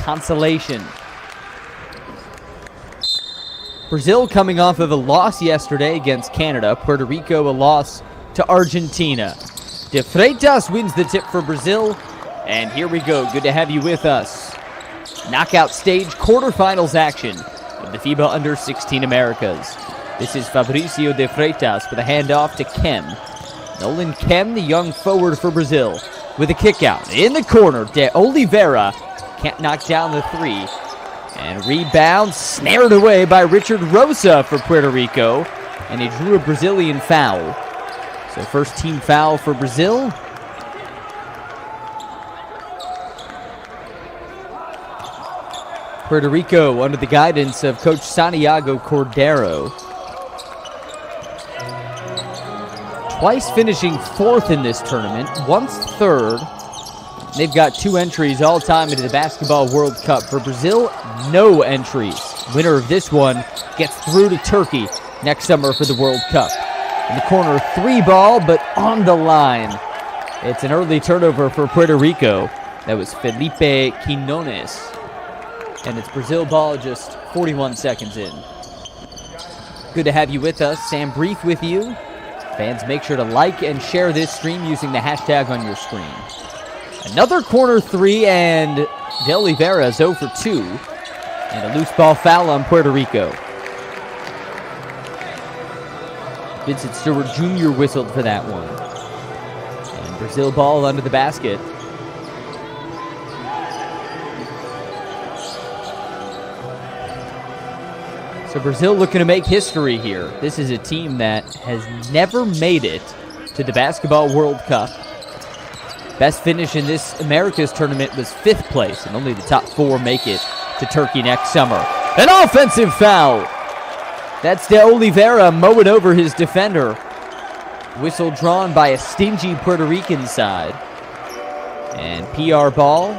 consolation. Brazil coming off of a loss yesterday against Canada. Puerto Rico a loss to Argentina. De Freitas wins the tip for Brazil. And here we go. Good to have you with us. Knockout stage quarterfinals action of the FIBA Under-16 Americas. This is Fabricio De Freitas with a handoff to Kem. Nolan Kem, the young forward for Brazil, with a kick out. In the corner, De Oliveira can't knock down the three. And rebound snared away by Richard Rosa for Puerto Rico. And he drew a Brazilian foul. So first team foul for Brazil. Puerto Rico under the guidance of Coach Santiago Cordero. Twice finishing fourth in this tournament, once third. They've got 2 entries all-time into the Basketball World Cup. For Brazil, no entries. Winner of this one gets through to Turkey next summer for the World Cup. In the corner, 3 ball, but on the line. It's an early turnover for Puerto Rico. That was Felipe Quinones. And it's Brazil ball just 41 seconds in. Good to have you with us. Sam Brief with you. Fans, make sure to like and share this stream using the hashtag on your screen. Another corner 3, and De Oliveira is 0 for 2. And a loose ball foul on Puerto Rico. Vincent Stewart Jr. whistled for that one. And Brazil ball under the basket. So Brazil looking to make history here. This is a team that has never made it to the Basketball World Cup. Best finish in this Americas tournament was 5th place, and only the top 4 make it to Turkey next summer. An offensive foul! That's De Oliveira mowing over his defender. Whistle drawn by a stingy Puerto Rican side. And PR ball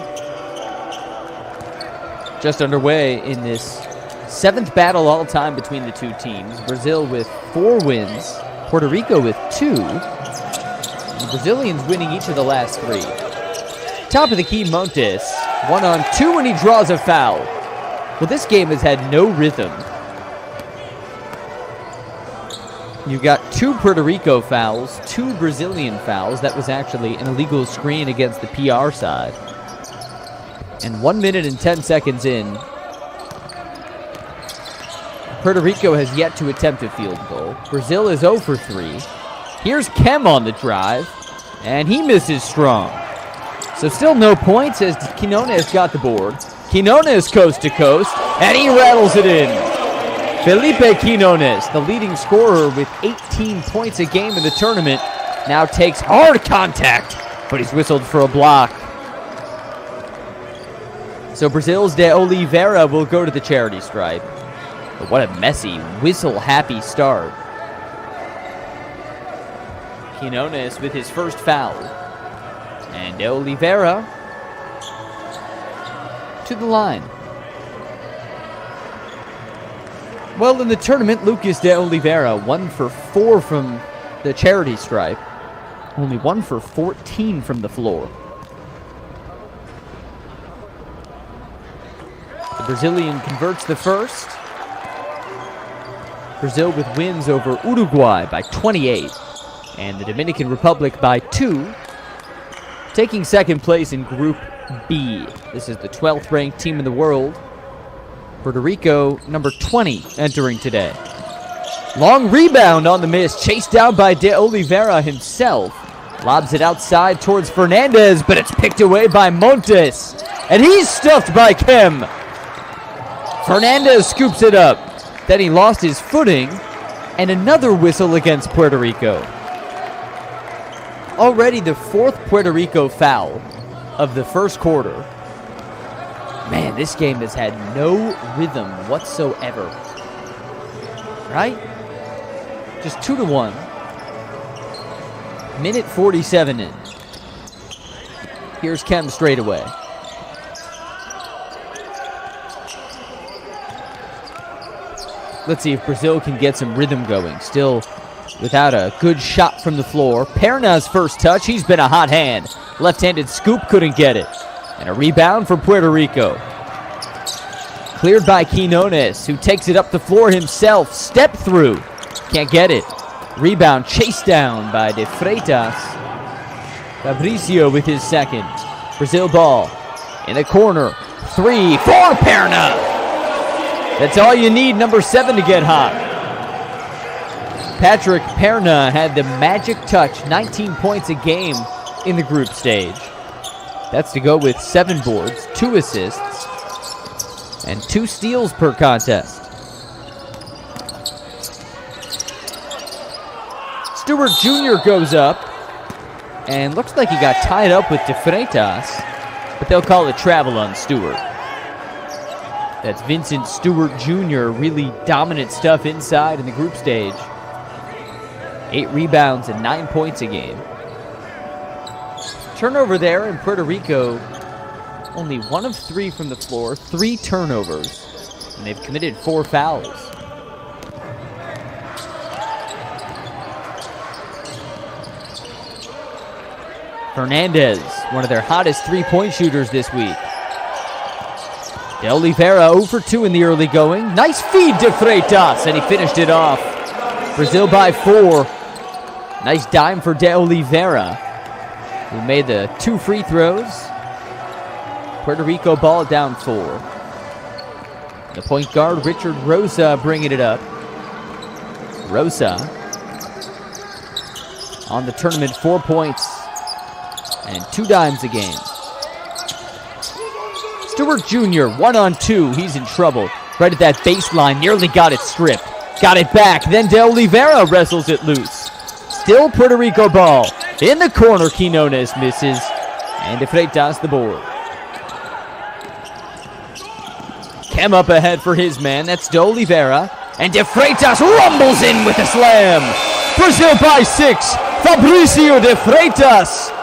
just underway in this 7th battle all-time between the 2 teams. Brazil with 4 wins, Puerto Rico with 2. The Brazilians winning each of the last 3. Top of the key, Montes. 1-on-2, and he draws a foul. Well, this game has had no rhythm. You've got 2 Puerto Rico fouls, 2 Brazilian fouls. That was actually an illegal screen against the PR side. And 1 minute and 10 seconds in, Puerto Rico has yet to attempt a field goal. Brazil is 0 for 3. Here's Kem on the drive, and he misses strong. So still no points as Quinones got the board. Quinones coast to coast, and he rattles it in. Felipe Quinones, the leading scorer with 18 points a game in the tournament, now takes hard contact, but he's whistled for a block. So Brazil's De Oliveira will go to the charity stripe. But what a messy, whistle-happy start. Quinones with his first foul. And De Oliveira to the line. Well, in the tournament, Lucas De Oliveira 1 for 4 from the charity stripe. Only 1 for 14 from the floor. The Brazilian converts the first. Brazil with wins over Uruguay by 28. And the Dominican Republic by 2, taking second place in Group B. This is the 12th ranked team in the world. Puerto Rico, number 20, entering today. Long rebound on the miss, chased down by De Oliveira himself. Lobs it outside towards Fernandez, but it's picked away by Montes. And he's stuffed by Kem. Fernandez scoops it up. Then he lost his footing, and another whistle against Puerto Rico. Already the 4th Puerto Rico foul of the first quarter. Man, this game has had no rhythm whatsoever. Right? Just 2-1. Minute 47 in. Here's Kem straight away. Let's see if Brazil can get some rhythm going. Still without a good shot from the floor. Perna's first touch. He's been a hot hand. Left-handed scoop, couldn't get it. And a rebound for Puerto Rico. Cleared by Quinones, who takes it up the floor himself. Step through. Can't get it. Rebound chased down by De Freitas. Fabricio with his second. Brazil ball in the corner. 3 for Perna. That's all you need, number 7, to get hot. Patrick Perna had the magic touch, 19 points a game in the group stage. That's to go with 7 boards, 2 assists, and 2 steals per contest. Stewart Jr. goes up, and looks like he got tied up with De Freitas, but they'll call it travel on Stewart. That's Vincent Stewart Jr., really dominant stuff inside in the group stage. 8 rebounds and 9 points a game. Turnover there in Puerto Rico. Only 1 of 3 from the floor, 3 turnovers, and they've committed 4 fouls. Fernandez, one of their hottest 3-point shooters this week. De Oliveira 0 for 2 in the early going. Nice feed to Freitas, and he finished it off. Brazil by 4. Nice dime for De Oliveira, who made the 2 free throws. Puerto Rico ball down 4. The point guard, Richard Rosa, bringing it up. Rosa on the tournament, 4 points and 2 dimes a game. Stewart Jr., 1-on-2. He's in trouble. Right at that baseline, nearly got it stripped. Got it back, then De Oliveira wrestles it loose. Still Puerto Rico ball. In the corner, Quinones misses. And De Freitas the board. Kem up ahead for his man. That's De Oliveira. And De Freitas rumbles in with a slam. Brazil by 6. Fabricio De Freitas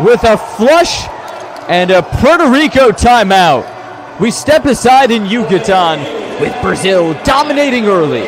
with a flush and a Puerto Rico timeout. We step aside in Yucatan with Brazil dominating early.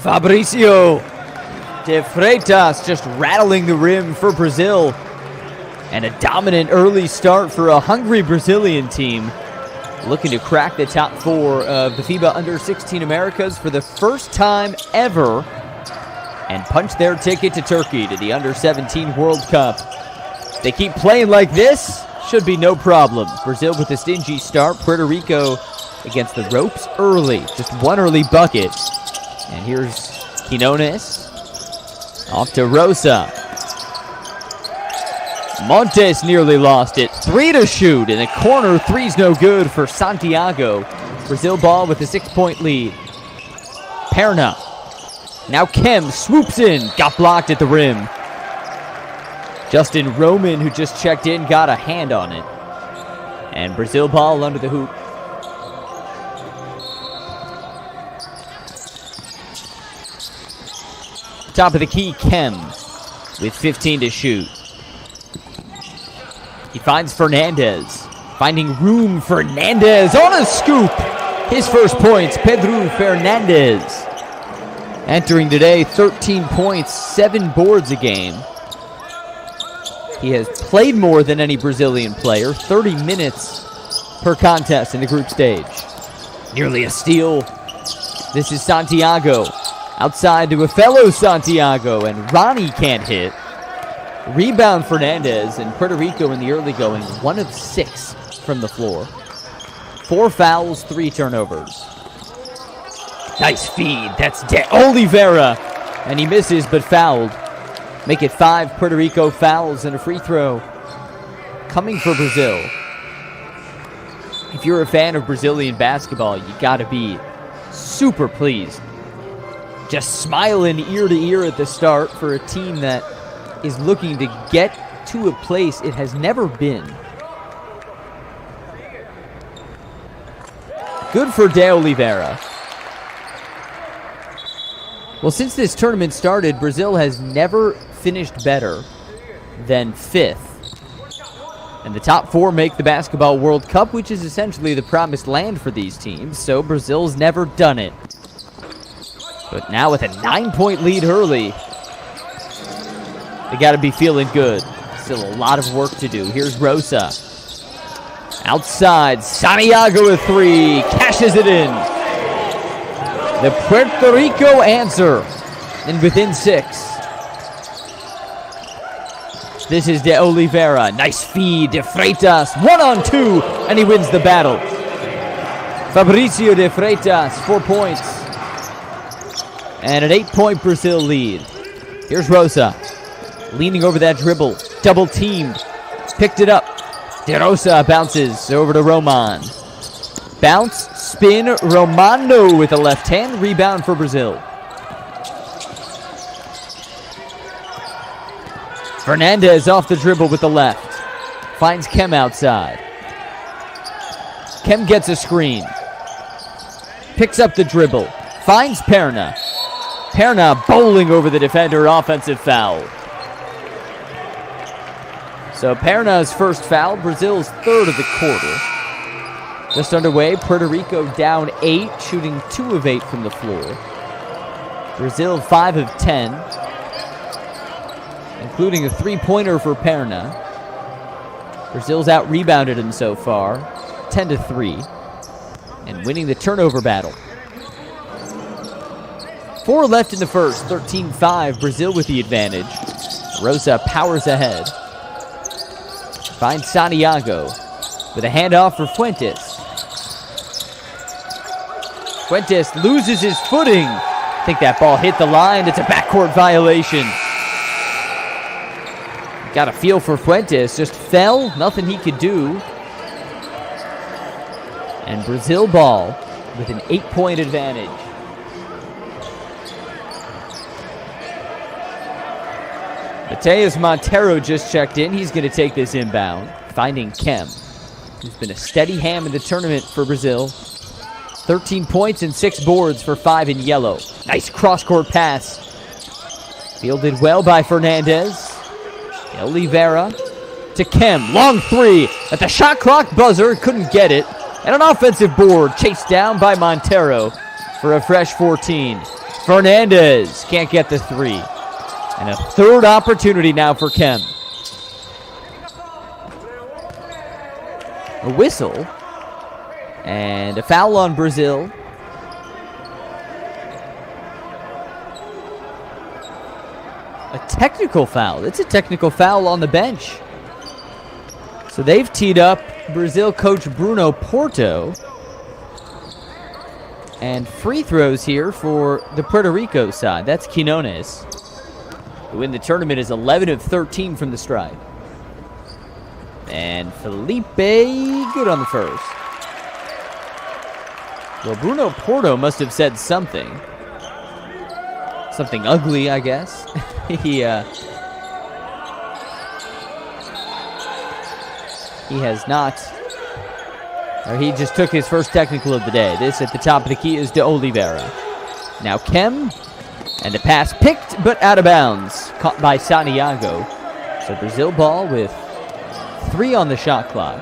Fabricio De Freitas just rattling the rim for Brazil. And a dominant early start for a hungry Brazilian team looking to crack the top 4 of the FIBA Under-16 Americas for the first time ever and punch their ticket to Turkey to the Under-17 World Cup. They keep playing like this, should be no problem. Brazil with a stingy start. Puerto Rico against the ropes early. Just 1 early bucket. And here's Quinones. Off to Rosa. Montes nearly lost it. 3 to shoot. In the corner, 3's no good for Santiago. Brazil ball with a 6-point lead. Perna. Now Kem swoops in. Got blocked at the rim. Justin Roman, who just checked in, got a hand on it. And Brazil ball under the hoop. Top of the key, Kem with 15 to shoot. He finds Fernandez. Finding room, Fernandez on a scoop. His first points, Pedro Fernandez. Entering today, 13 points, 7 boards a game. He has played more than any Brazilian player, 30 minutes per contest in the group stage. Nearly a steal. This is Santiago. Outside to a fellow Santiago, and Ronnie can't hit. Rebound Fernandez, and Puerto Rico in the early going, 1 of 6 from the floor. 4 fouls, 3 turnovers. Nice feed. That's De Oliveira. And he misses, but fouled. Make it 5 Puerto Rico fouls and a free throw coming for Brazil. If you're a fan of Brazilian basketball, you gotta be super pleased. Just smiling ear to ear at the start for a team that is looking to get to a place it has never been. Good for De Oliveira. Well, since this tournament started, Brazil has never finished better than 5th. And the top 4 make the Basketball World Cup, which is essentially the promised land for these teams, so Brazil's never done it. But now with a 9-point lead early, they got to be feeling good. Still a lot of work to do. Here's Rosa. Outside, Santiago with 3, cashes it in. The Puerto Rico answer, and within 6. This is De Oliveira. Nice feed. De Freitas. 1-on-2. And he wins the battle. Fabricio De Freitas. 4 points. And an 8-point Brazil lead. Here's Rosa. Leaning over that dribble. Double teamed. Picked it up. De Rosa bounces over to Roman. Bounce. Spin. Romano with a left hand. Rebound for Brazil. Fernandez off the dribble with the left. Finds Kem outside. Kem gets a screen. Picks up the dribble. Finds Perna. Perna bowling over the defender. Offensive foul. So Perna's first foul. Brazil's 3rd of the quarter. Just underway. Puerto Rico down 8. Shooting 2 of 8 from the floor. Brazil 5 of 10. Including a 3-pointer for Perna. Brazil's out-rebounded him so far, 10-3, and winning the turnover battle. 4 left in the first, 13-5, Brazil with the advantage. Rosa powers ahead. Finds Santiago with a handoff for Fuentes. Fuentes loses his footing. I think that ball hit the line. It's a backcourt violation. Got a feel for Fuentes. Just fell. Nothing he could do. And Brazil ball with an 8-point advantage. Mateus Montero just checked in. He's going to take this inbound. Finding Kem, who's been a steady hand in the tournament for Brazil. 13 points and 6 boards for 5 in yellow. Nice cross-court pass. Fielded well by Fernandez. Oliveira to Kem. Long 3 at the shot clock buzzer. Couldn't get it. And an offensive board chased down by Montero for a fresh 14. Fernandez can't get the 3. And a 3rd opportunity now for Kem. A whistle. And a foul on Brazil. A technical foul. It's a technical foul on the bench. So they've teed up Brazil coach Bruno Porto. And free throws here for the Puerto Rico side. That's Quinones, who in the tournament is 11 of 13 from the stripe. And Felipe, good on the first. Well, Bruno Porto must have said something. Something ugly, I guess. He has not, or he just took his first technical of the day. This at the top of the key is De Oliveira. Now Kem, and a pass picked but out of bounds, caught by Santiago. So Brazil ball with 3 on the shot clock.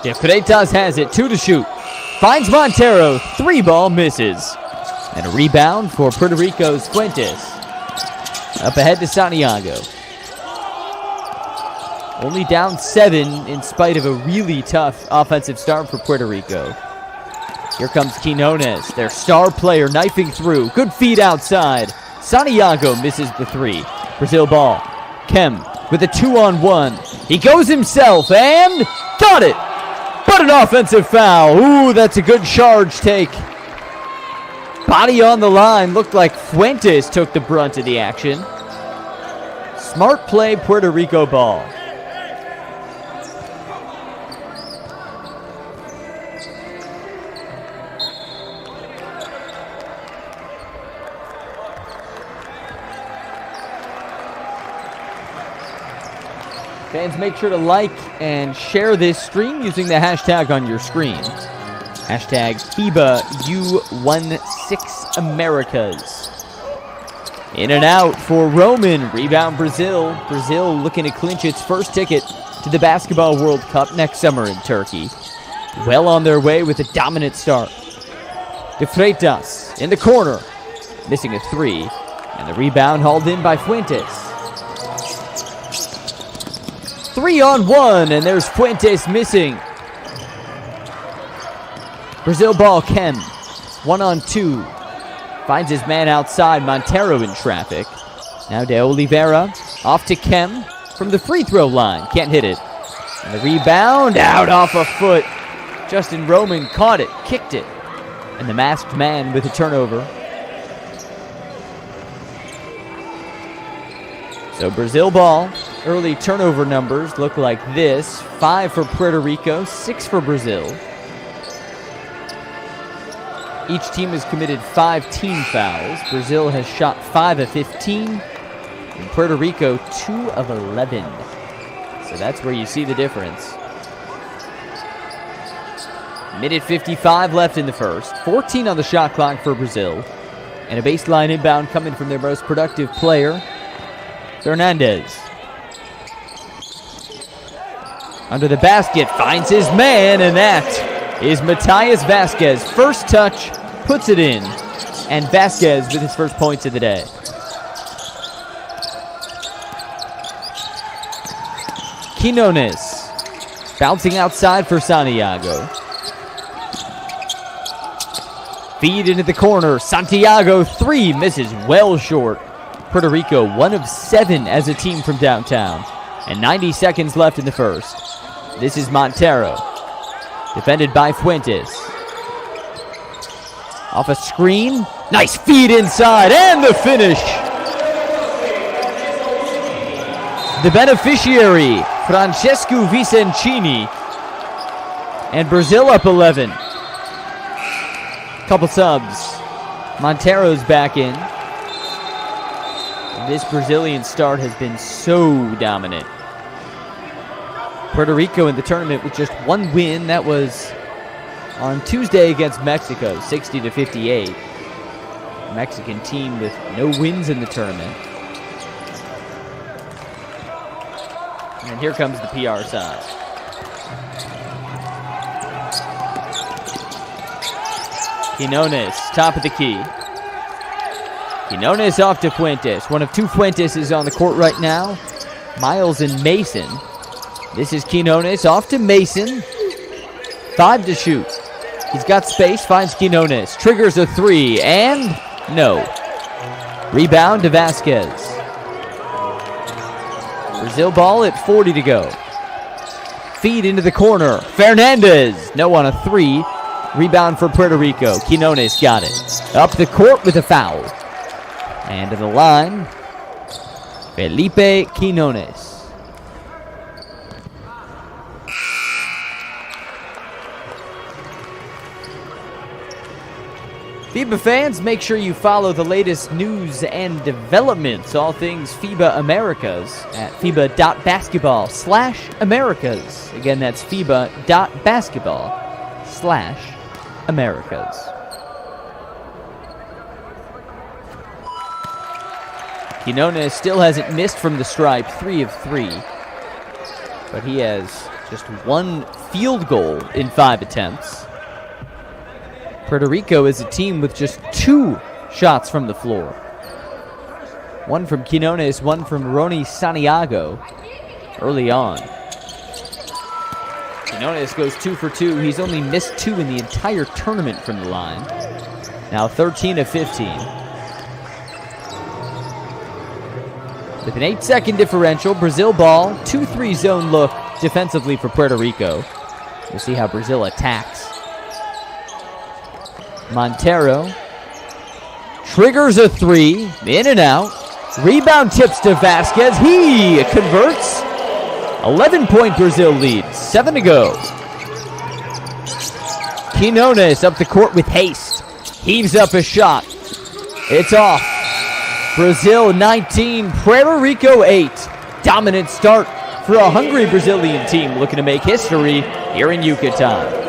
De Freitas has it, 2 to shoot. Finds Montero, 3 ball misses. And a rebound for Puerto Rico's Fuentes. Up ahead to Santiago. Only down 7 in spite of a really tough offensive start for Puerto Rico. Here comes Quinones, their star player, knifing through. Good feed outside. Santiago misses the 3. Brazil ball. Kem with a 2-on-1. He goes himself and got it. But an offensive foul. Ooh, that's a good charge take. Body on the line. Looked like Fuentes took the brunt of the action. Smart play, Puerto Rico ball. Fans, make sure to like and share this stream using the hashtag on your screen. Hashtag FIBA U16 Americas. In and out for Roman. Rebound Brazil. Brazil looking to clinch its first ticket to the Basketball World Cup next summer in Turkey. Well on their way with a dominant start. De Freitas in the corner. Missing a 3. And the rebound hauled in by Fuentes. 3-on-1, and there's Fuentes missing. Brazil ball, Kem. 1-on-2. Finds his man outside, Montero in traffic. Now De Oliveira, off to Kem from the free throw line. Can't hit it. And the rebound, out off a foot. Justin Roman caught it, kicked it. And the masked man with a turnover. So Brazil ball. Early turnover numbers look like this. 5 for Puerto Rico, 6 for Brazil. Each team has committed 5 team fouls. Brazil has shot 5 of 15. And Puerto Rico 2 of 11. So that's where you see the difference. Minute 55 left in the first. 14 on the shot clock for Brazil. And a baseline inbound coming from their most productive player, Fernandez. Under the basket, finds his man, and that is Matias Vasquez. First touch, puts it in. And Vasquez with his first points of the day. Quinones bouncing outside for Santiago. Feed into the corner. Santiago, 3, misses well short. Puerto Rico 1 of 7 as a team from downtown. And 90 seconds left in the first. This is Montero. Defended by Fuentes. Off a screen. Nice feed inside. And the finish. The beneficiary, Francesco Vicencini. And Brazil up 11. Couple subs. Montero's back in. This Brazilian start has been so dominant. Puerto Rico in the tournament with just 1 win. That was on Tuesday against Mexico, 60-58. Mexican team with no wins in the tournament. And here comes the PR side. Quinones, top of the key. Quinones off to Fuentes. One of 2 Fuentes on the court right now. Miles and Mason. This is Quinones off to Mason. 5 to shoot. He's got space, finds Quinones. Triggers a 3, and no. Rebound to Vasquez. Brazil ball at 40 to go. Feed into the corner. Fernandez. No on a 3. Rebound for Puerto Rico. Quinones got it. Up the court with a foul. And to the line, Felipe Quinones. FIBA fans, make sure you follow the latest news and developments, all things FIBA Americas, at FIBA.basketball/Americas. Again, that's FIBA.basketball/Americas. Quinones still hasn't missed from the stripe, 3 of 3. But he has just 1 field goal in 5 attempts. Puerto Rico is a team with just 2 shots from the floor. 1 from Quinones, 1 from Rony Santiago. early on. Quinones goes 2 for 2. He's only missed 2 in the entire tournament from the line. Now 13 of 15. With an 8-second differential, Brazil ball, 2-3 zone look defensively for Puerto Rico. We'll see how Brazil attacks. Montero triggers a 3, in and out. Rebound tips to Vasquez. He converts. 11-point Brazil lead. 7 to go. Quinones up the court with haste. Heaves up a shot. It's off. Brazil 19, Puerto Rico 8. Dominant start for a hungry Brazilian team looking to make history here in Yucatan.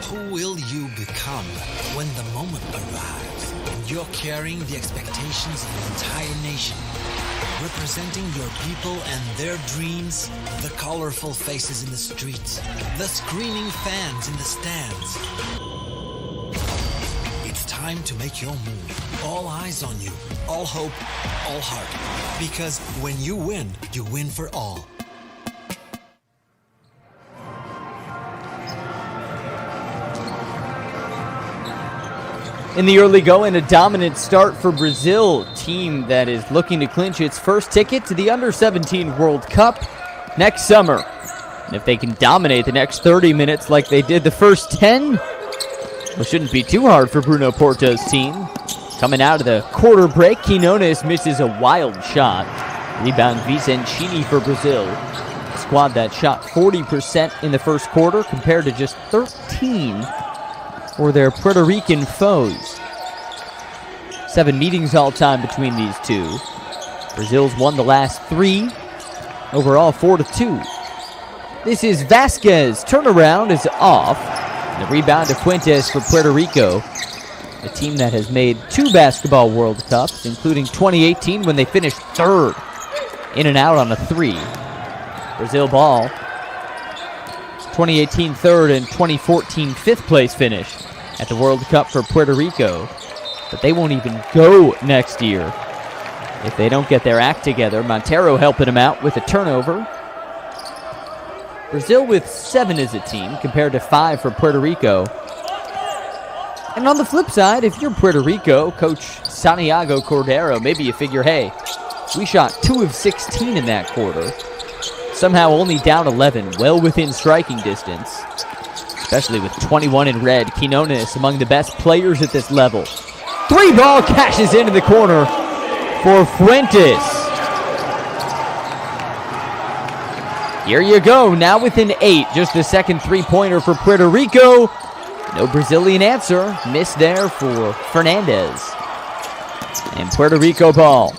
Who will you become when the moment arrives? You're carrying the expectations of an entire nation, representing your people and their dreams, the colorful faces in the streets, the screaming fans in the stands. It's time to make your move. All eyes on you, all hope, all heart. Because when you win for all. In the early going, a dominant start for Brazil, team that is looking to clinch its first ticket to the Under-17 World Cup next summer. And if they can dominate the next 30 minutes like they did the first 10, it shouldn't be too hard for Bruno Porto's team. Coming out of the quarter break, Quinones misses a wild shot. Rebound Vicencini for Brazil. A squad that shot 40% in the first quarter compared to just 13 for their Puerto Rican foes. 7 meetings all time between these two. Brazil's won the last 3. Overall 4-2. This is Vasquez. Turnaround is off. And the rebound to Fuentes for Puerto Rico. A team that has made 2 basketball World Cups, including 2018 when they finished 3rd. In and out on a 3. Brazil ball. 2018 3rd and 2014 5th place finish at the World Cup for Puerto Rico. But they won't even go next year if they don't get their act together. Montero helping them out with a turnover. Brazil with 7 as a team compared to 5 for Puerto Rico. And on the flip side, if you're Puerto Rico, Coach Santiago Cordero, maybe you figure, hey, we shot 2 of 16 in that quarter. Somehow only down 11, well within striking distance. Especially with 21 in red. Quinones among the best players at this level. 3 ball cashes into the corner for Fuentes. Here you go, now within 8. Just the second 3-pointer for Puerto Rico. No Brazilian answer. Miss there for Fernandez. And Puerto Rico ball.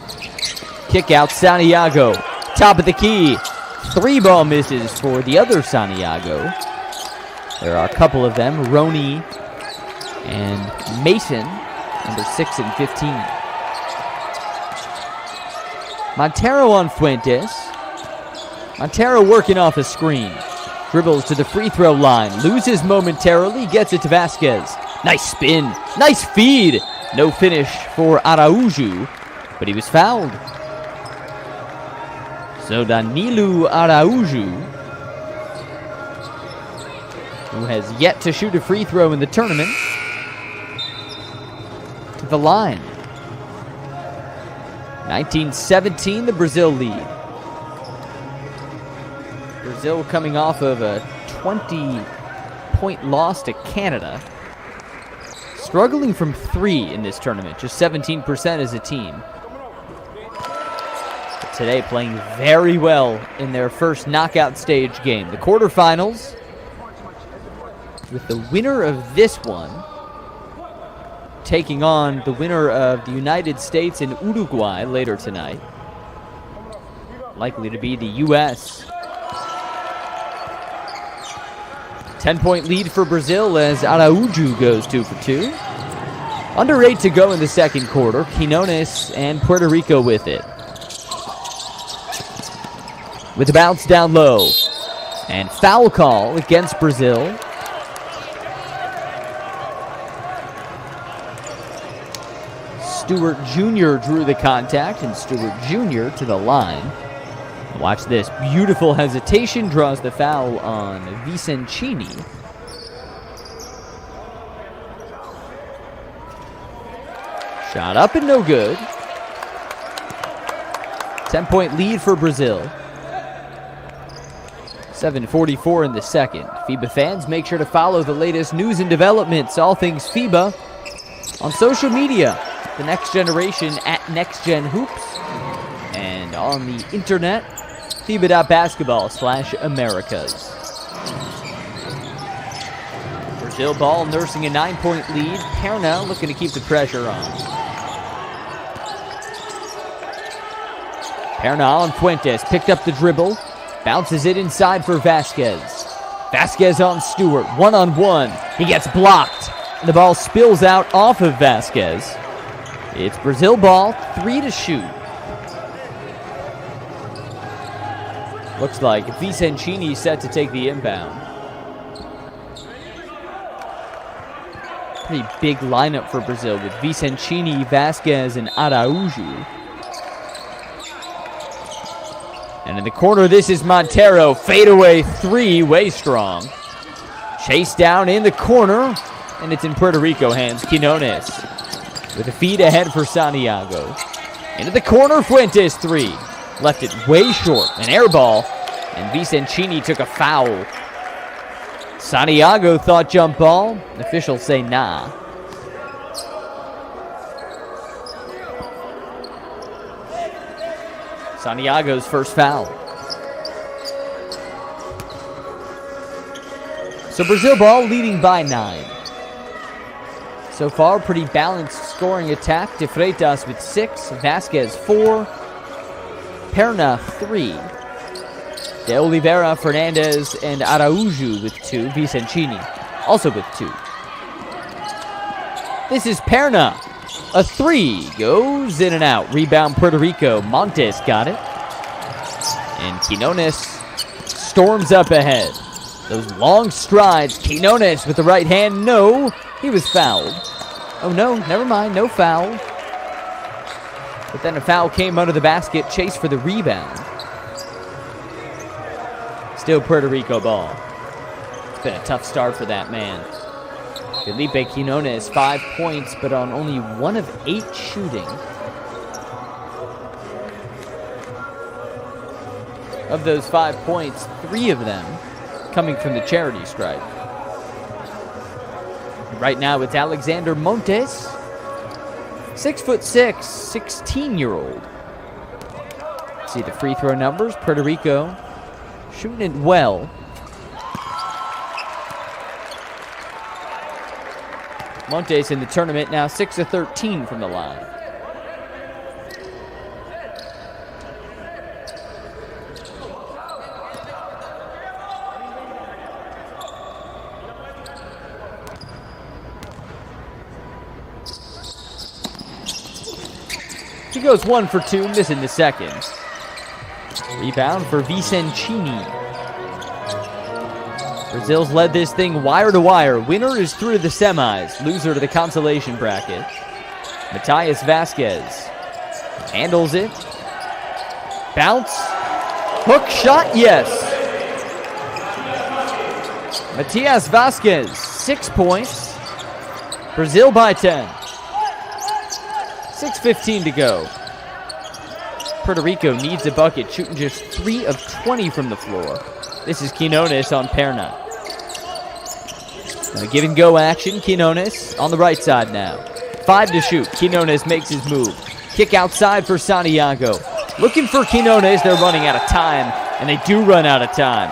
Kick out Santiago. Top of the key. 3 ball misses for the other Santiago. There are a couple of them, Roney and Mason, number 6 and 15. Montero on Fuentes. Montero working off a screen. Dribbles to the free throw line. Loses momentarily. Gets it to Vasquez. Nice spin. Nice feed. No finish for Araujo, but he was fouled. So Danilo Araujo, who has yet to shoot a free throw in the tournament, to the line. 19-17, the Brazil lead. Brazil coming off of a 20-point loss to Canada. Struggling from 3 in this tournament, just 17% as a team. But today playing very well in their first knockout stage game. The quarterfinals, with the winner of this one taking on the winner of the United States and Uruguay later tonight. Likely to be the U.S. 10-point lead for Brazil as Araujo goes 2 for 2. Under 8 to go in the second quarter. Quinones and Puerto Rico with it. With a bounce down low. And foul call against Brazil. Stewart Jr. drew the contact, and Stewart Jr. to the line. Watch this. Beautiful hesitation. Draws the foul on Vicencini. Shot up and no good. 10-point lead for Brazil. 7:44 in the second. FIBA fans, make sure to follow the latest news and developments, all things FIBA, on social media. The Next Generation at NextGenHoops. And on the internet, FIBA.basketball/Americas. Brazil ball nursing a 9-point lead. Perna looking to keep the pressure on. Perna on Fuentes. Picked up the dribble. Bounces it inside for Vasquez. Vasquez on Stewart. One-on-one. He gets blocked. And the ball spills out off of Vasquez. It's Brazil ball. 3 to shoot. Looks like Vicencini set to take the inbound. Pretty big lineup for Brazil with Vicencini, Vasquez, and Araujo. And in the corner, this is Montero. Fadeaway 3, way strong. Chase down in the corner, and it's in Puerto Rico hands. Quinones with a feed ahead for Santiago. Into the corner, Fuentes 3. Left it way short, an air ball, and Vicencini took a foul. Santiago thought jump ball. Officials say nah. Santiago's first foul. So Brazil ball leading by 9. So far, pretty balanced scoring attack. De Freitas with 6, Vasquez 4, Perna 3, De Oliveira, Fernandez, and Araujo with 2, Vicencini also with 2. This is Perna. A 3 goes in and out. Rebound Puerto Rico. Montes got it. And Quinones storms up ahead. Those long strides. Quinones with the right hand. No, he was fouled. Oh no, never mind, no foul. But then a foul came under the basket. Chase for the rebound. Still Puerto Rico ball. It's been a tough start for that man. Felipe Quinones, 5 points, but on only 1 of 8 shooting. Of those 5 points, 3 of them coming from the charity stripe. Right now it's Alexander Montes, 6'6", 16-year-old. See the free throw numbers. Puerto Rico shooting it well. Montes in the tournament now 6 of 13 from the line. She goes 1 for 2, missing the second. Rebound for Vicencini. Brazil's led this thing wire to wire. Winner is through to the semis. Loser to the consolation bracket. Matthias Vasquez handles it. Bounce. Hook shot, yes. Matthias Vasquez, 6 points. Brazil by 10. 6:15 to go. Puerto Rico needs a bucket, shooting just 3 of 20 from the floor. This is Quinones on Perna. Give and go action. Quinones on the right side now. 5 to shoot. Quinones makes his move. Kick outside for Santiago. Looking for Quinones. They're running out of time, and they do run out of time.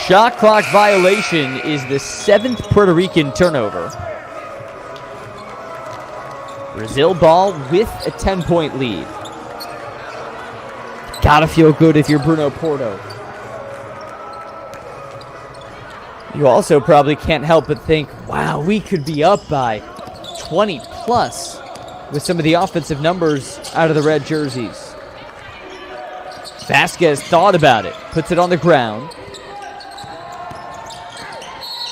Shot clock violation is the 7th Puerto Rican turnover. Brazil ball with a 10-point lead. Gotta feel good if you're Bruno Porto. You also probably can't help but think, wow, we could be up by 20 plus with some of the offensive numbers out of the red jerseys. Vasquez thought about it, puts it on the ground.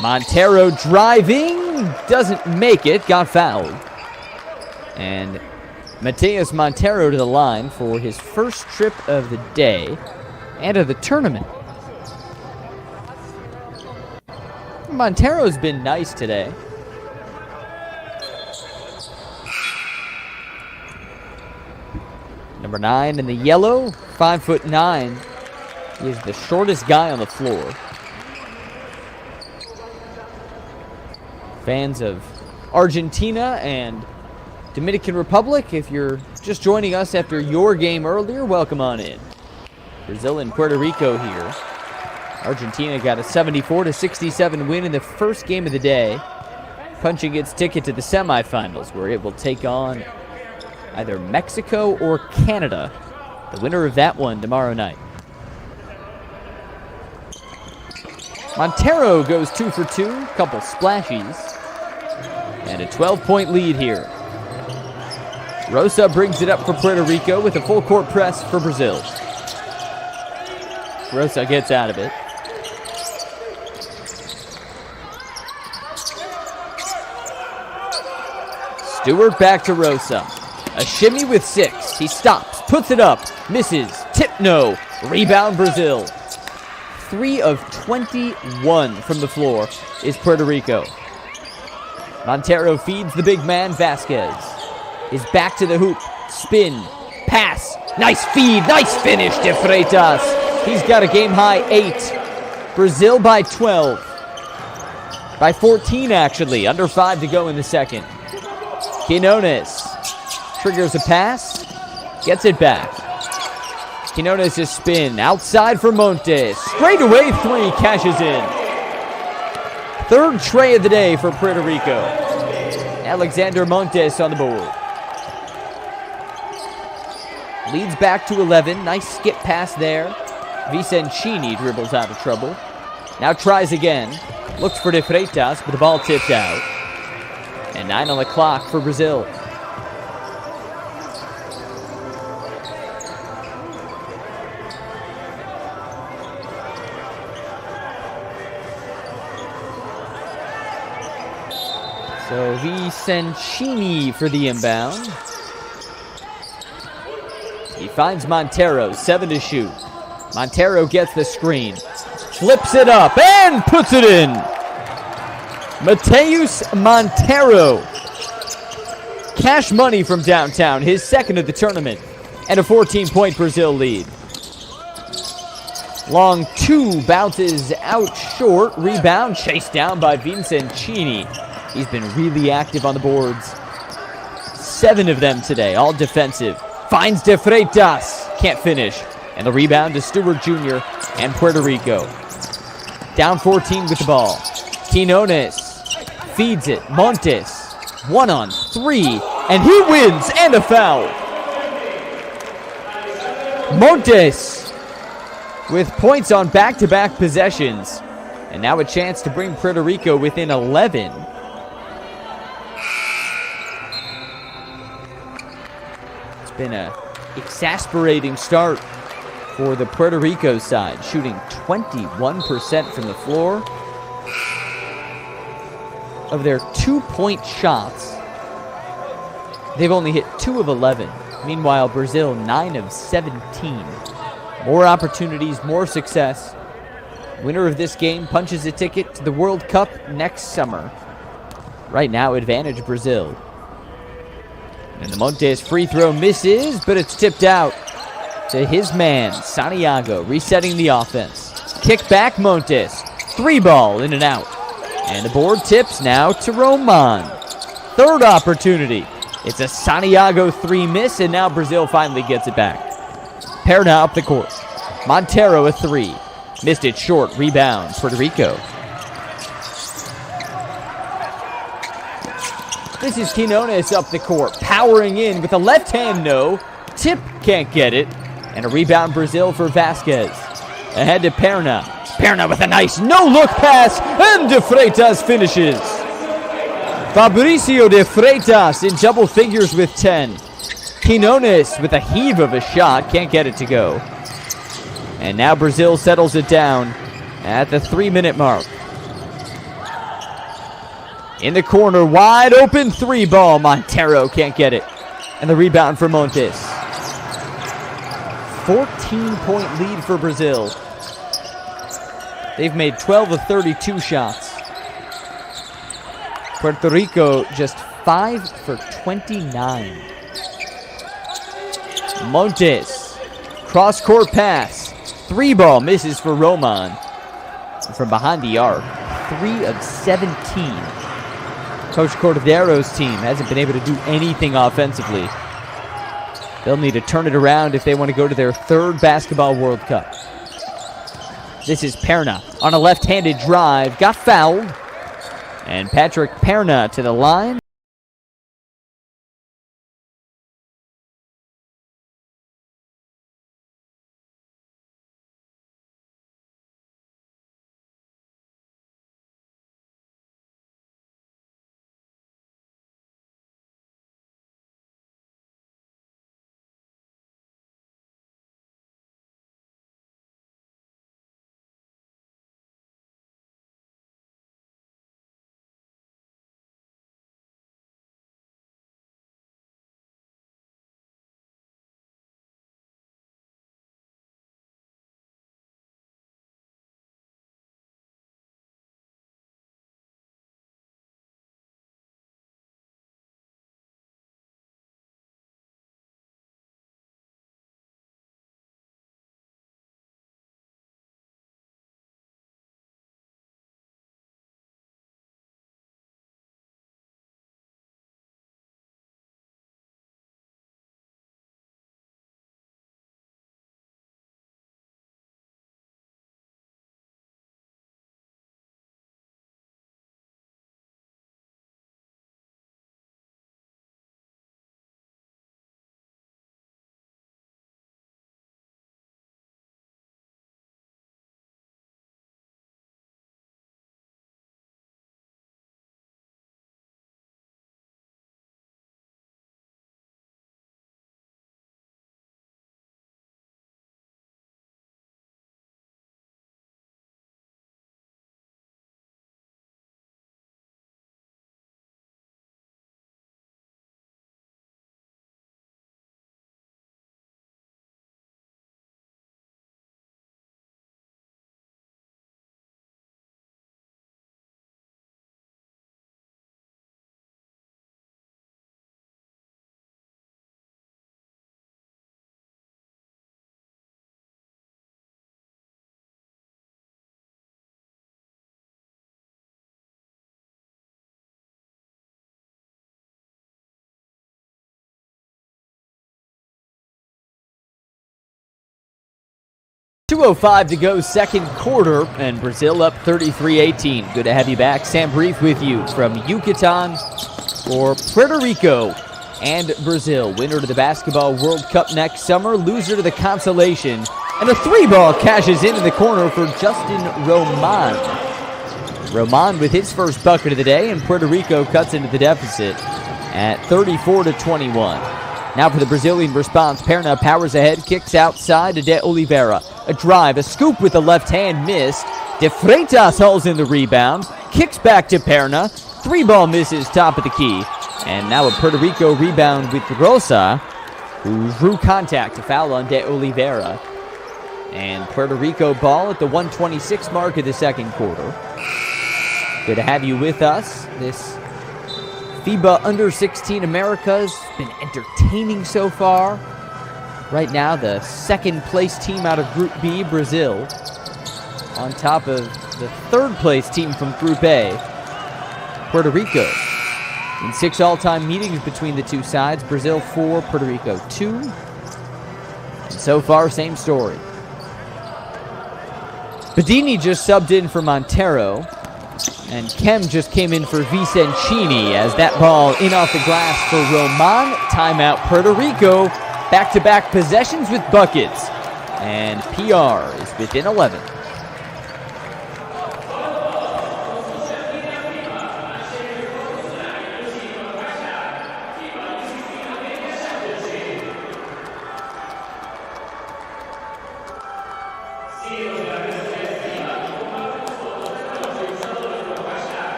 Montero driving, doesn't make it, got fouled. And Mateus Montero to the line for his first trip of the day and of the tournament. Montero's been nice today. Number 9 in the yellow, 5'9". He is the shortest guy on the floor. Fans of Argentina and Dominican Republic, if you're just joining us after your game earlier, welcome on in. Brazil and Puerto Rico here. Argentina got a 74-67 win in the first game of the day, punching its ticket to the semifinals, where it will take on either Mexico or Canada. The winner of that one tomorrow night. Montero goes 2 for 2, couple splashies, and a 12-point lead here. Rosa brings it up for Puerto Rico with a full court press for Brazil. Rosa gets out of it. Stewart back to Rosa. A shimmy with 6. He stops, puts it up, misses, tip no. Rebound Brazil. 3 of 21 from the floor is Puerto Rico. Montero feeds the big man Vasquez. Is back to the hoop. Spin. Pass. Nice feed. Nice finish to Freitas. He's got a game-high 8. Brazil by 12. By 14, actually. Under 5 to go in the second. Quinones triggers a pass. Gets it back. Quinones' spin. Outside for Montes. Straight away 3. Cashes in. Third tray of the day for Puerto Rico. Alexander Montes on the board. Leads back to 11. Nice skip pass there. Vicencini dribbles out of trouble. Now tries again. Looks for De Freitas, but the ball tipped out. And 9 on the clock for Brazil. So Vicencini for the inbound. He finds Montero, 7 to shoot. Montero gets the screen, flips it up, and puts it in. Mateus Montero. Cash money from downtown, his second of the tournament, and a 14-point Brazil lead. Long 2 bounces out short. Rebound chased down by Vicencini. He's been really active on the boards. 7 of them today, all defensive. Finds De Freitas. Can't finish. And the rebound to Stewart Jr. and Puerto Rico. Down 14 with the ball. Quinones feeds it. Montes. 1-on-3. And he wins. And a foul. Montes with points on back-to-back possessions. And now a chance to bring Puerto Rico within 11. been a exasperating start for the Puerto Rico side, shooting 21% from the floor. Of their 2-point shots, they've only hit 2 of 11. Meanwhile, Brazil, 9 of 17. More opportunities, more success. Winner of this game punches a ticket to the World Cup next summer. Right now, advantage Brazil. And the Montes free throw misses, but it's tipped out to his man, Santiago, resetting the offense. Kick back, Montes. 3-ball, in and out. And the board tips now to Roman. Third opportunity. It's a Santiago 3 miss, and now Brazil finally gets it back. Perna up the court. Montero a 3. Missed it short. Rebound, Puerto Rico. This is Quinones up the court, powering in with a left hand no. Tip can't get it. And a rebound Brazil for Vasquez. Ahead to Perna. Perna with a nice no-look pass, and De Freitas finishes. Fabricio De Freitas in double figures with 10. Quinones with a heave of a shot, can't get it to go. And now Brazil settles it down at the 3-minute mark. In the corner, wide open 3-ball. Montero can't get it. And the rebound for Montes. 14-point lead for Brazil. They've made 12 of 32 shots. Puerto Rico just 5 for 29. Montes, cross-court pass. 3-ball misses for Roman. From behind the arc, 3 of 17. Coach Cordero's team hasn't been able to do anything offensively. They'll need to turn it around if they want to go to their 3rd Basketball World Cup. This is Perna on a left-handed drive. Got fouled. And Patrick Perna to the line. .205 to go, second quarter, and Brazil up 33-18. Good to have you back. Sam Brief with you from Yucatan for Puerto Rico and Brazil. Winner to the Basketball World Cup next summer, loser to the consolation. And a 3-ball cashes in the corner for Justin Roman. Roman with his first bucket of the day, and Puerto Rico cuts into the deficit at 34-21. Now for the Brazilian response. Perna powers ahead, kicks outside to De Oliveira. A drive, a scoop with the left hand, missed. De Freitas hauls in the rebound, kicks back to Perna. 3-ball misses top of the key. And now a Puerto Rico rebound with Rosa, who drew contact to foul on De Oliveira. And Puerto Rico ball at the 1:26 mark of the second quarter. Good to have you with us. This FIBA Under-16 Americas been entertaining so far. Right now, the second-place team out of Group B, Brazil, on top of the third-place team from Group A, Puerto Rico. In 6 all-time meetings between the two sides, Brazil 4, Puerto Rico 2. And so far, same story. Bedini just subbed in for Montero. And Kem just came in for Vicencini as that ball in off the glass for Roman. Timeout Puerto Rico. Back-to-back possessions with buckets. And PR is within 11.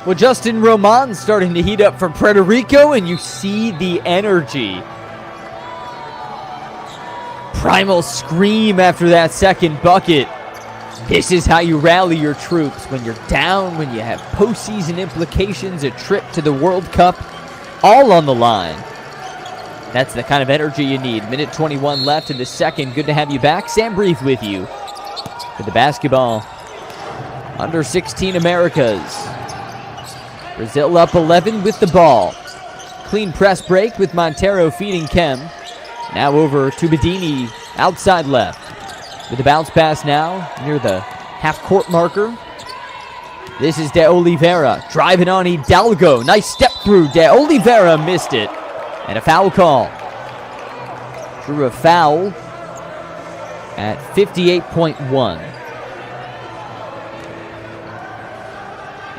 Well, Justin Roman starting to heat up for Puerto Rico, and you see the energy. Primal scream after that second bucket. This is how you rally your troops when you're down, when you have postseason implications, a trip to the World Cup, all on the line. That's the kind of energy you need. Minute 21 left in the second. Good to have you back. Sam Brief with you for the basketball Under-16 Americas. Brazil up 11 with the ball. Clean press break with Montero feeding Kem. Now over to Bedini, outside left. With a bounce pass now near the half-court marker. This is De Oliveira driving on Hidalgo. Nice step through. De Oliveira missed it. And a foul call. Drew a foul at 58.1.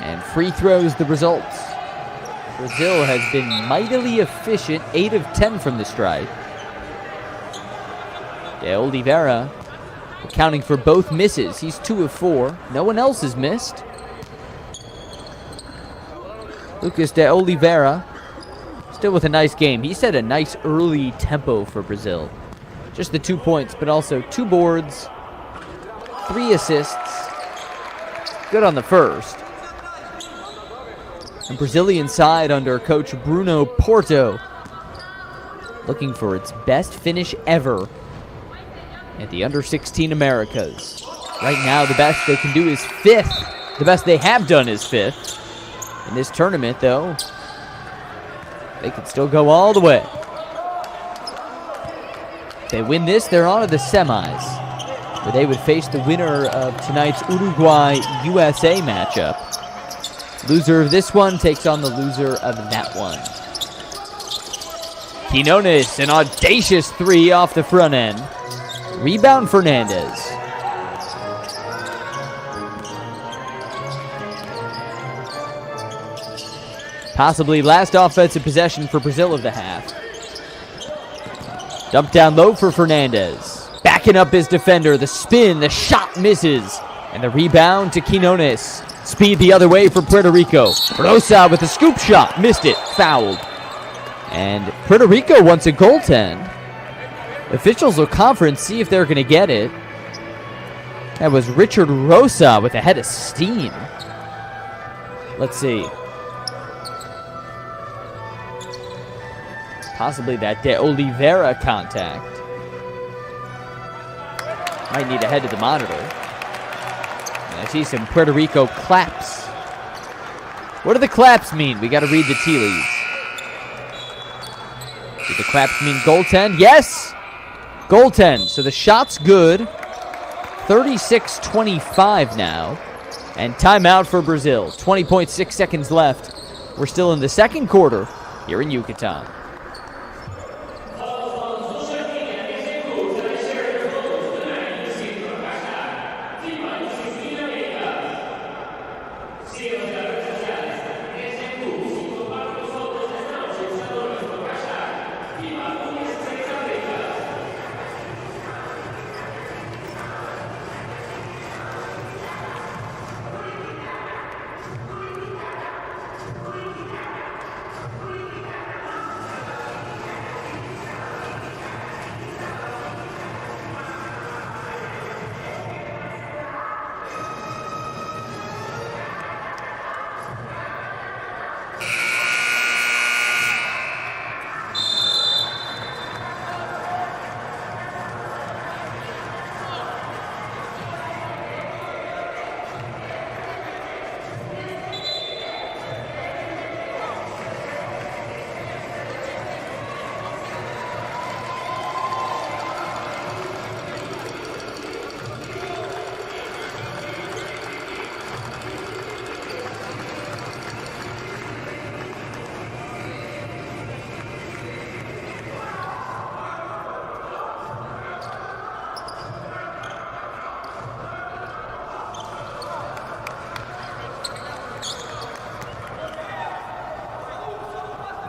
And free throws the results. Brazil has been mightily efficient, 8 of 10 from the stripe. De Oliveira accounting for both misses. He's 2 of 4. No one else has missed. Lucas De Oliveira still with a nice game. He set a nice early tempo for Brazil. Just the 2 points, but also 2 boards, 3 assists. Good on the first. And Brazilian side under coach Bruno Porto looking for its best finish ever at the Under-16 Americas. Right now, the best they can do is 5th. The best they have done is 5th. In this tournament, though, they could still go all the way. If they win this, they're on to the semis, where they would face the winner of tonight's Uruguay-USA matchup. Loser of this one takes on the loser of that one. Quinones, an audacious 3 off the front end. Rebound Fernandez. Possibly last offensive possession for Brazil of the half. Dump down low for Fernandez. Backing up his defender. The spin, the shot misses. And the rebound to Quinones. Speed the other way for Puerto Rico. Rosa with a scoop shot. Missed it. Fouled. And Puerto Rico wants a goaltend. Officials will conference, see if they're going to get it. That was Richard Rosa with a head of steam. Let's see. Possibly that De Oliveira contact. Might need to head to the monitor. I see some Puerto Rico claps. What do the claps mean? We got to read the tea leaves. Do the claps mean goaltend? Yes! Goaltend. So the shot's good. 36-25 now. And timeout for Brazil. 20.6 seconds left. We're still in the second quarter here in Yucatan.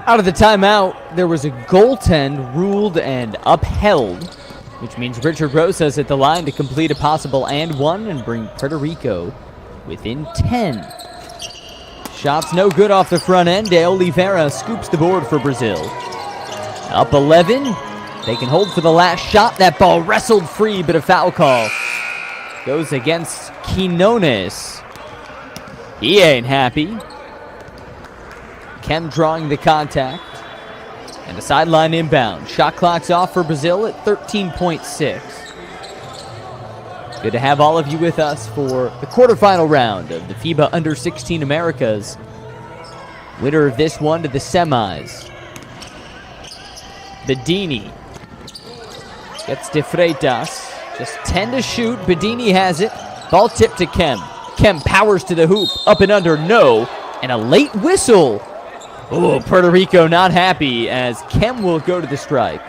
Out of the timeout, there was a goaltend ruled and upheld, which means Richard Rosas at the line to complete a possible and one and bring Puerto Rico within 10. Shots no good off the front end. De Oliveira scoops the board for Brazil. Up 11. They can hold for the last shot. That ball wrestled free, but a foul call goes against Quinones. He ain't happy. Kem drawing the contact. And a sideline inbound. Shot clock's off for Brazil at 13.6. Good to have all of you with us for the quarterfinal round of the FIBA Under-16 Americas. Winner of this one to the semis. Bedini gets De Freitas. Just 10 to shoot. Bedini has it. Ball tipped to Kem. Kem powers to the hoop. Up and under, no. And a late whistle. Oh, Puerto Rico not happy as Kem will go to the stripe.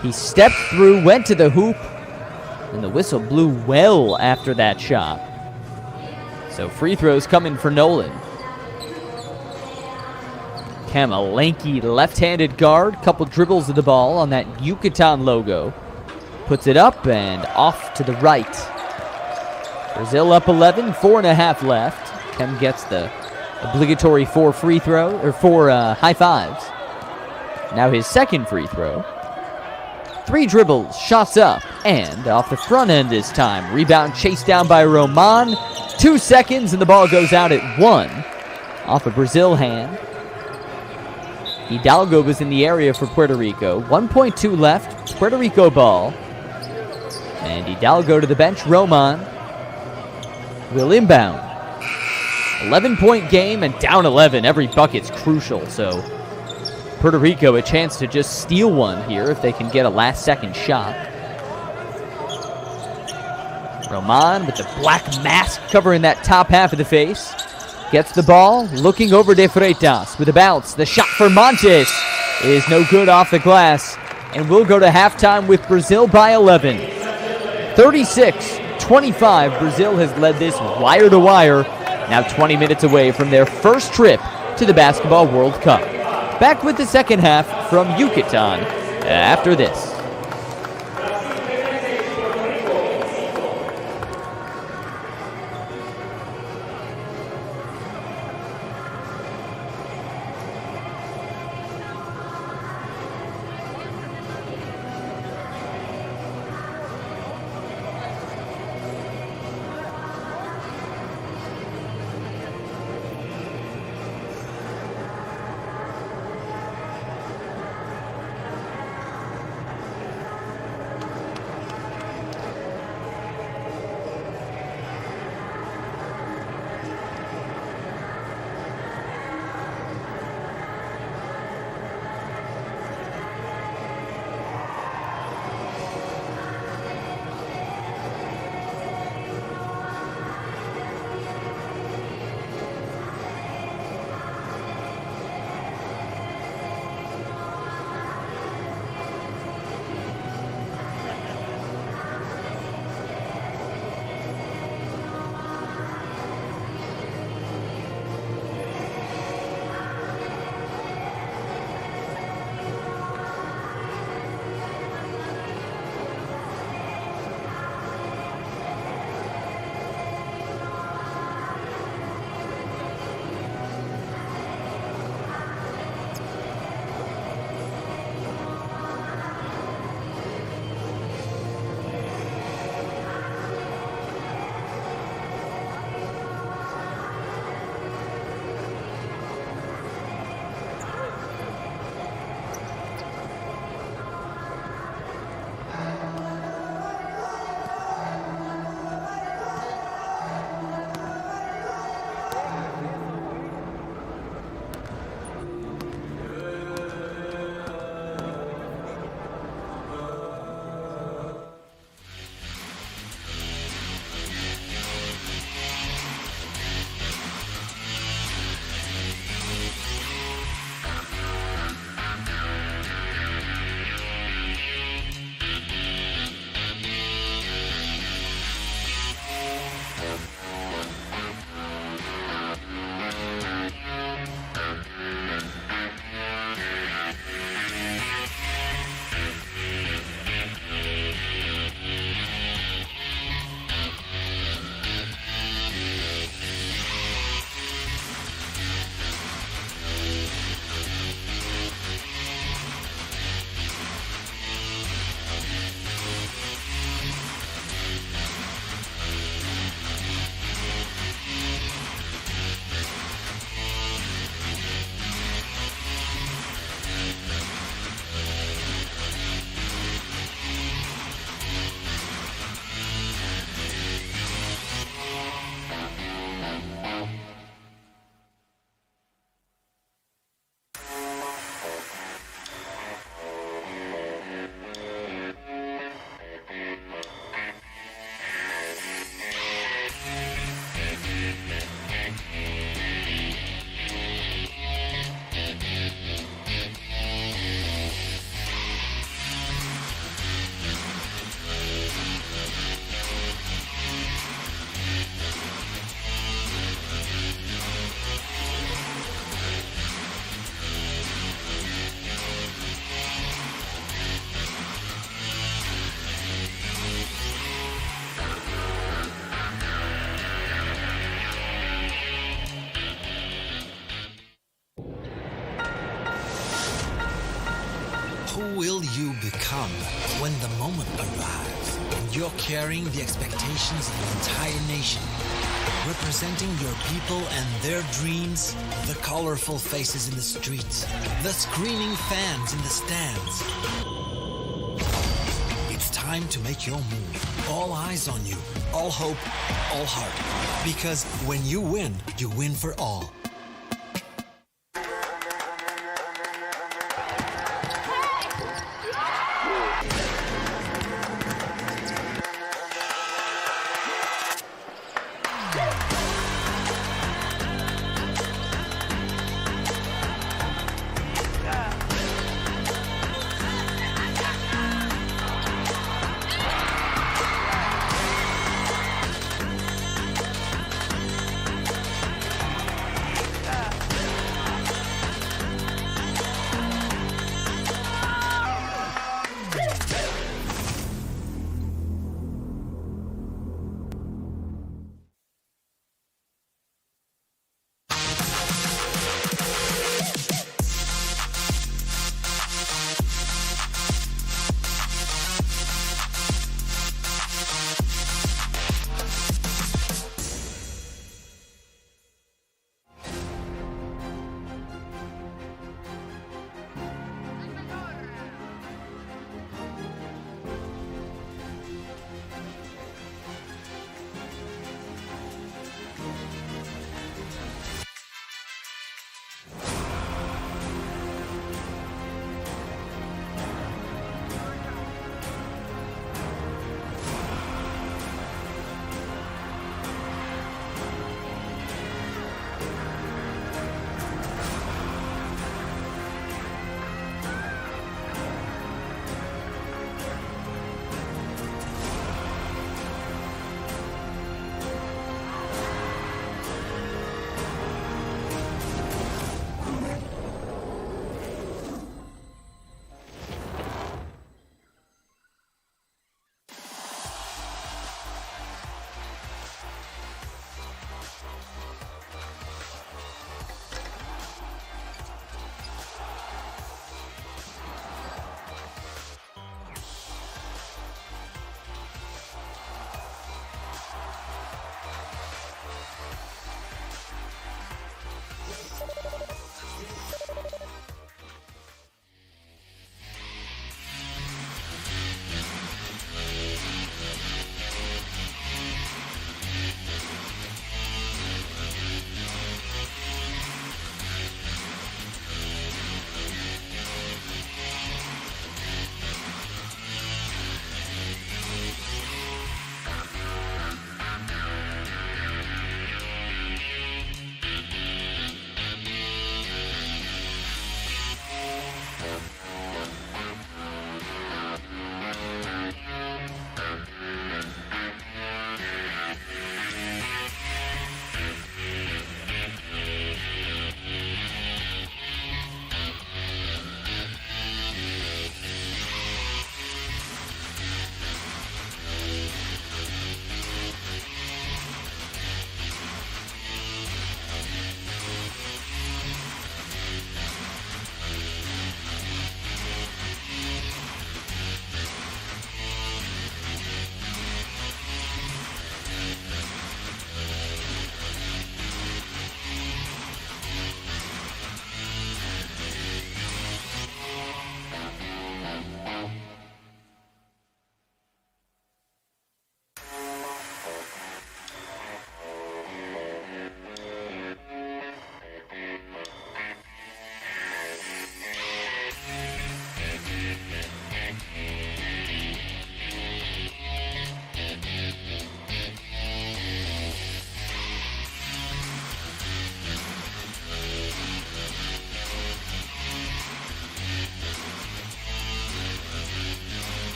He stepped through, went to the hoop, and the whistle blew well after that shot. So free throws coming for Nolan. Kem, a lanky left-handed guard, couple dribbles of the ball on that Yucatan logo. Puts it up and off to the right. Brazil up 11, 4.5 left. Kem gets the obligatory four high fives. Now his second free throw. 3 dribbles, shots up, and off the front end this time. Rebound chased down by Roman. 2 seconds, and the ball goes out at 1. Off a Brazil hand. Hidalgo was in the area for Puerto Rico. 1.2 left. Puerto Rico ball. And Hidalgo to the bench. Roman will inbound. 11-point game and down 11. Every bucket's crucial, so Puerto Rico a chance to just steal one here if they can get a last-second shot. Roman with the black mask covering that top half of the face. Gets the ball, looking over De Freitas with a bounce. The shot for Montes is no good off the glass, and we'll go to halftime with Brazil by 11. 36-25, Brazil has led this wire to wire. Now 20 minutes away from their first trip to the Basketball World Cup. Back with the second half from Yucatan after this. will you become when the moment arrives and you're carrying the expectations of an entire nation, representing your people and their dreams, the colorful faces in the streets, the screaming fans in the stands? It's time to make your move. All eyes on you, all hope, all heart. Because when you win for all.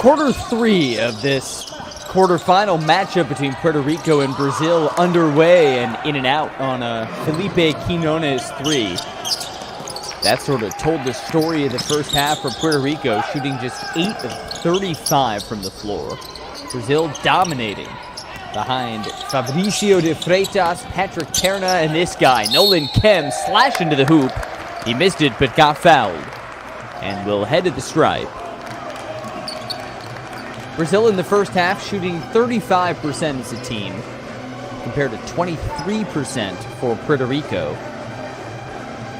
Quarter 3 of this quarterfinal matchup between Puerto Rico and Brazil underway, and in and out on a Felipe Quinones 3. That sort of told the story of the first half for Puerto Rico, shooting just 8 of 35 from the floor. Brazil dominating behind Fabricio de Freitas, Patrick Terna, and this guy, Nolan Kem, slash into the hoop. He missed it but got fouled and will head to the stripe. Brazil in the first half shooting 35% as a team, compared to 23% for Puerto Rico.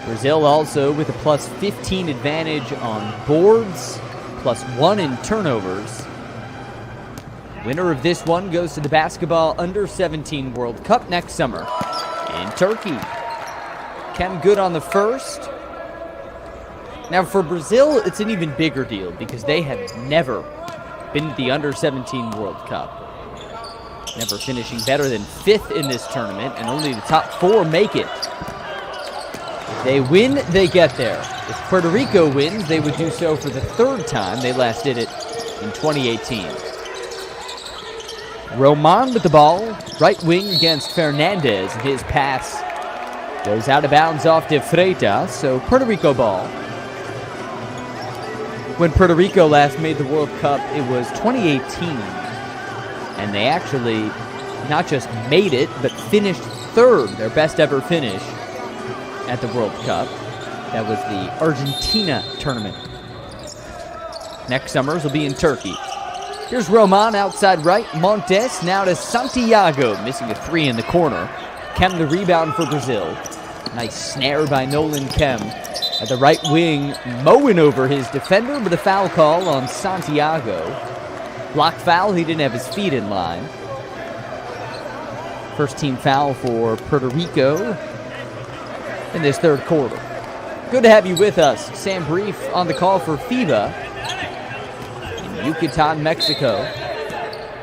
Brazil also with a plus 15 advantage on boards, plus 1 in turnovers. Winner of this one goes to the Basketball Under-17 World Cup next summer in Turkey. Kem good on the first. Now for Brazil, it's an even bigger deal because they have never been to the Under-17 World Cup. Never finishing better than 5th in this tournament, and only the top 4 make it. If they win, they get there. If Puerto Rico wins, they would do so for the 3rd time. They last did it in 2018. Roman with the ball, right wing against Fernandez. His pass goes out of bounds off de Freitas, so Puerto Rico ball. When Puerto Rico last made the World Cup, it was 2018. And they actually not just made it, but finished 3rd, their best ever finish at the World Cup. That was the Argentina tournament. Next summers will be in Turkey. Here's Roman outside right. Montes now to Santiago, missing a 3 in the corner. Kem the rebound for Brazil. Nice snare by Nolan Kem. At the right wing, mowing over his defender, but a foul call on Santiago. Block foul, he didn't have his feet in line. First team foul for Puerto Rico in this 3rd quarter. Good to have you with us. Sam Brief on the call for FIBA in Yucatan, Mexico.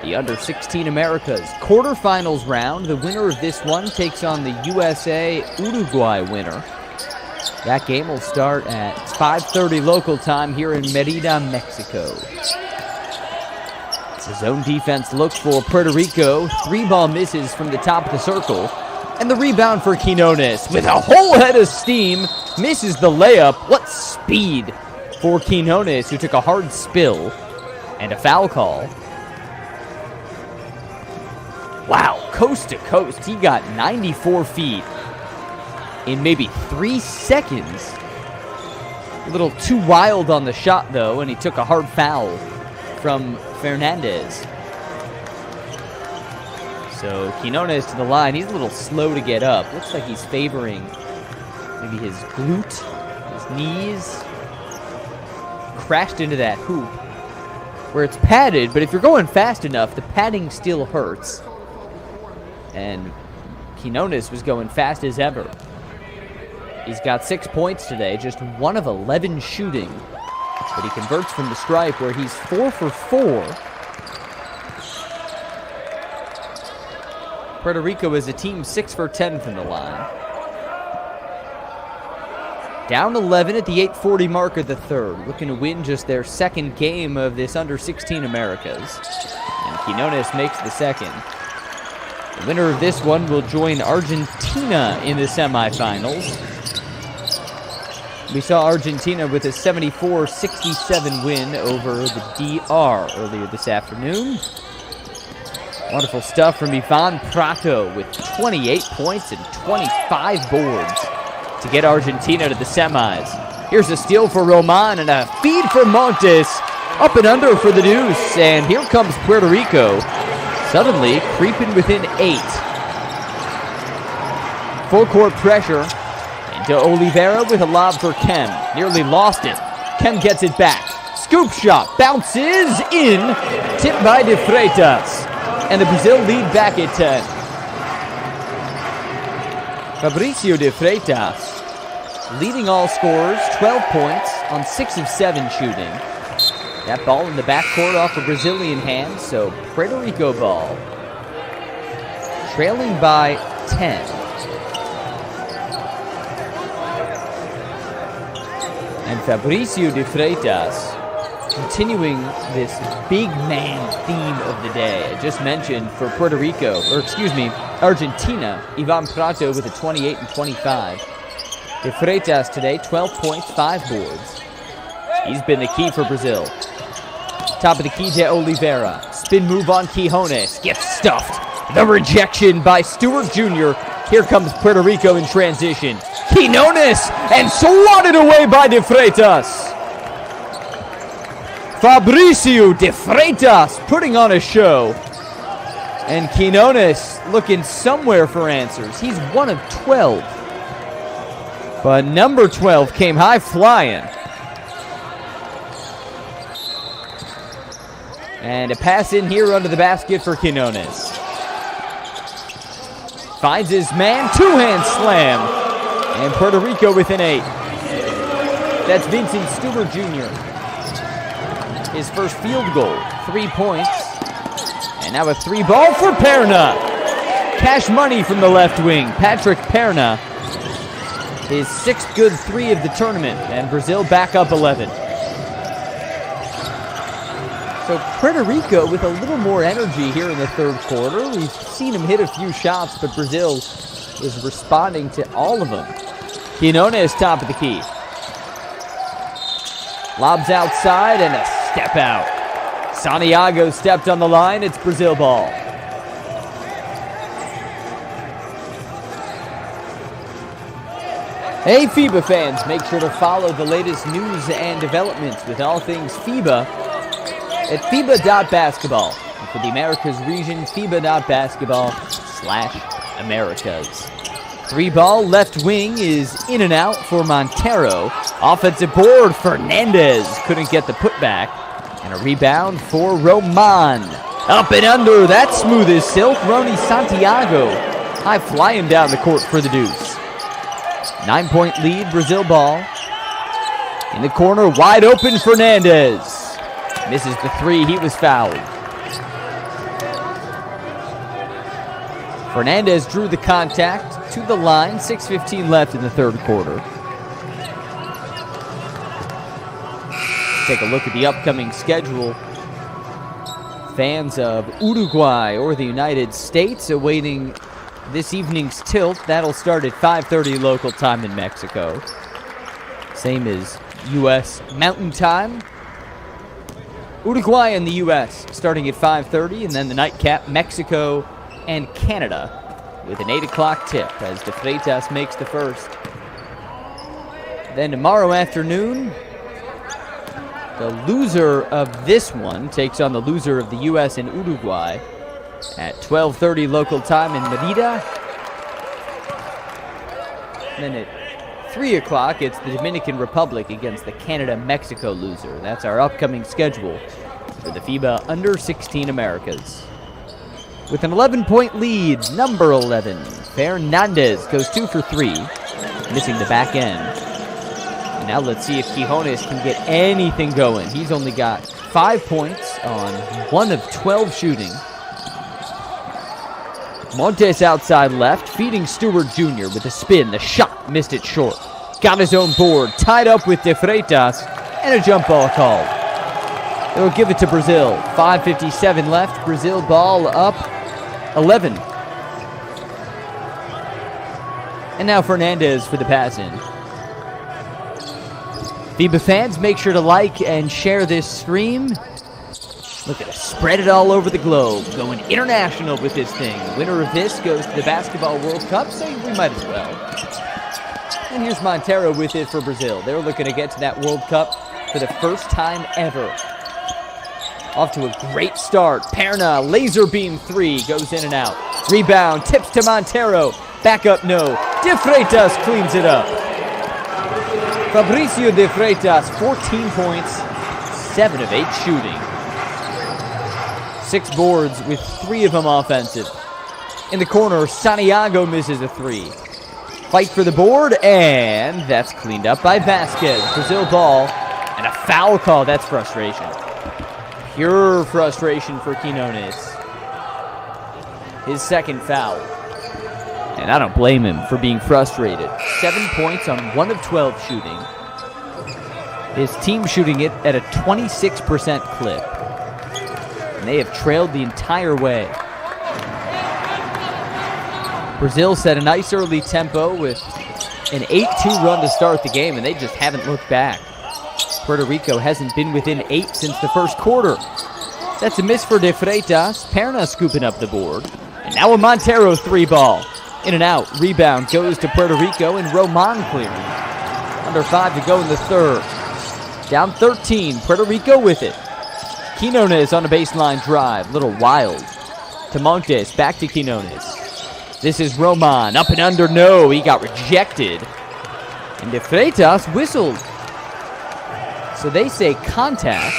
The Under-16 Americas quarterfinals round. The winner of this one takes on the USA-Uruguay winner. That game will start at 5:30 local time here in Mérida, Mexico. It's a zone defense look for Puerto Rico. 3-ball misses from the top of the circle. And the rebound for Quinones with a whole head of steam. Misses the layup. What speed for Quinones, who took a hard spill. And a foul call. Wow, coast to coast. He got 94 feet. In maybe 3 seconds. A little too wild on the shot, though, and he took a hard foul from Fernandez. So Quinones to the line. He's a little slow to get up. Looks like he's favoring maybe his glute, his knees. Crashed into that hoop where it's padded, but if you're going fast enough, the padding still hurts. And Quinones was going fast as ever. He's got 6 points today, just 1 of 11 shooting. But he converts from the stripe where he's 4 for 4. Puerto Rico is a team 6 for 10 from the line. Down 11 at the 8:40 mark of the 3rd. Looking to win just their 2nd game of this Under-16 Americas. And Quinones makes the 2nd. The winner of this one will join Argentina in the semifinals. We saw Argentina with a 74-67 win over the DR earlier this afternoon. Wonderful stuff from Ivan Prato with 28 points and 25 boards to get Argentina to the semis. Here's a steal for Roman and a feed for Montes. Up and under for the deuce. And here comes Puerto Rico. Suddenly creeping within 8. Full court pressure. Into Oliveira with a lob for Kem. Nearly lost it. Kem gets it back. Scoop shot. Bounces in. Tipped by de Freitas. And the Brazil lead back at 10. Fabricio de Freitas leading all scorers. 12 points on 6 of 7 shooting. That ball in the backcourt off a Brazilian hand, so Puerto Rico ball. Trailing by 10. And Fabricio de Freitas continuing this big man theme of the day. I just mentioned for Puerto Rico, or excuse me, Argentina, Ivan Prato with a 28 and 25. De Freitas today, 12 points, 5 boards. He's been the key for Brazil. Top of the key to Oliveira. Spin move on Quijones. Gets stuffed. The rejection by Stewart Jr. Here comes Puerto Rico in transition. Quijones and swatted away by De Freitas. Fabricio De Freitas putting on a show. And Quijones looking somewhere for answers. He's 1 of 12. But number 12 came high flying. And a pass in here under the basket for Quijones. Finds his man, two-hand slam. And Puerto Rico with an 8. That's Vincent Stewart Jr. His first field goal, 3 points. And now a 3-ball for Perna. Cash money from the left wing, Patrick Perna. His 6th good 3 of the tournament, and Brazil back up 11. So Puerto Rico with a little more energy here in the third quarter. We've seen him hit a few shots, but Brazil is responding to all of them. Quijones top of the key. Lobs outside and a step out. Santiago stepped on the line. It's Brazil ball. Hey FIBA fans, make sure to follow the latest news and developments with all things FIBA at FIBA.basketball. And for the Americas region, FIBA.basketball/Americas. 3-ball left wing is in and out for Montero. Offensive board, Fernandez couldn't get the putback. And a rebound for Roman. Up and under, that's smooth as silk. Rony Santiago high flying down the court for the Deuce. 9-point lead, Brazil ball. In the corner, wide open, Fernandez. Misses the 3, he was fouled. Fernandez drew the contact to the line, 6:15 left in the third quarter. Take a look at the upcoming schedule. Fans of Uruguay or the United States awaiting this evening's tilt. That'll start at 5:30 local time in Mexico. Same as U.S. Mountain Time. Uruguay and the U.S. starting at 5:30, and then the nightcap, Mexico and Canada with an 8 o'clock tip as De Freitas makes the first. Then tomorrow afternoon, the loser of this one takes on the loser of the U.S. and Uruguay at 12:30 local time in Merida. And then at 3 o'clock, it's the Dominican Republic against the Canada-Mexico loser. That's our upcoming schedule for the FIBA Under-16 Americas. With an 11-point lead, number 11, Fernandez goes 2 for 3, missing the back end. And now let's see if Quijones can get anything going. He's only got 5 points on 1 of 12 shooting. Montes outside left, feeding Stewart Jr. with a spin. The shot missed it short. Got his own board, tied up with De Freitas, and a jump ball called. They'll give it to Brazil. 5:57 left. Brazil ball up 11. And now Fernandez for the pass in. FIBA fans, make sure to like and share this stream. Look at us, spread it all over the globe. Going international with this thing. Winner of this goes to the Basketball World Cup, so we might as well. And here's Montero with it for Brazil. They're looking to get to that World Cup for the first time ever. Off to a great start. Perna, laser beam 3, goes in and out. Rebound, tips to Montero. Back up, no. De Freitas cleans it up. Fabricio De Freitas, 14 points, 7 of 8 shooting. 6 boards with 3 of them offensive. In the corner, Santiago misses a 3. Fight for the board, and that's cleaned up by Vasquez. Brazil ball, and a foul call. That's frustration. Pure frustration for Quijones. His second foul. And I don't blame him for being frustrated. 7 points on 1 of 12 shooting. His team shooting it at a 26% clip. And they have trailed the entire way. Brazil set a nice early tempo with an 8-2 run to start the game, and they just haven't looked back. Puerto Rico hasn't been within 8 since the first quarter. That's a miss for De Freitas. Perna scooping up the board. And now a Montero 3-ball. In and out. Rebound goes to Puerto Rico, and Roman clearing. Under 5 to go in the third. Down 13. Puerto Rico with it. Quinones on a baseline drive. Little wild. To Montes. Back to Quinones. This is Roman. Up and under. No. He got rejected. And De Freitas whistled. So they say contact.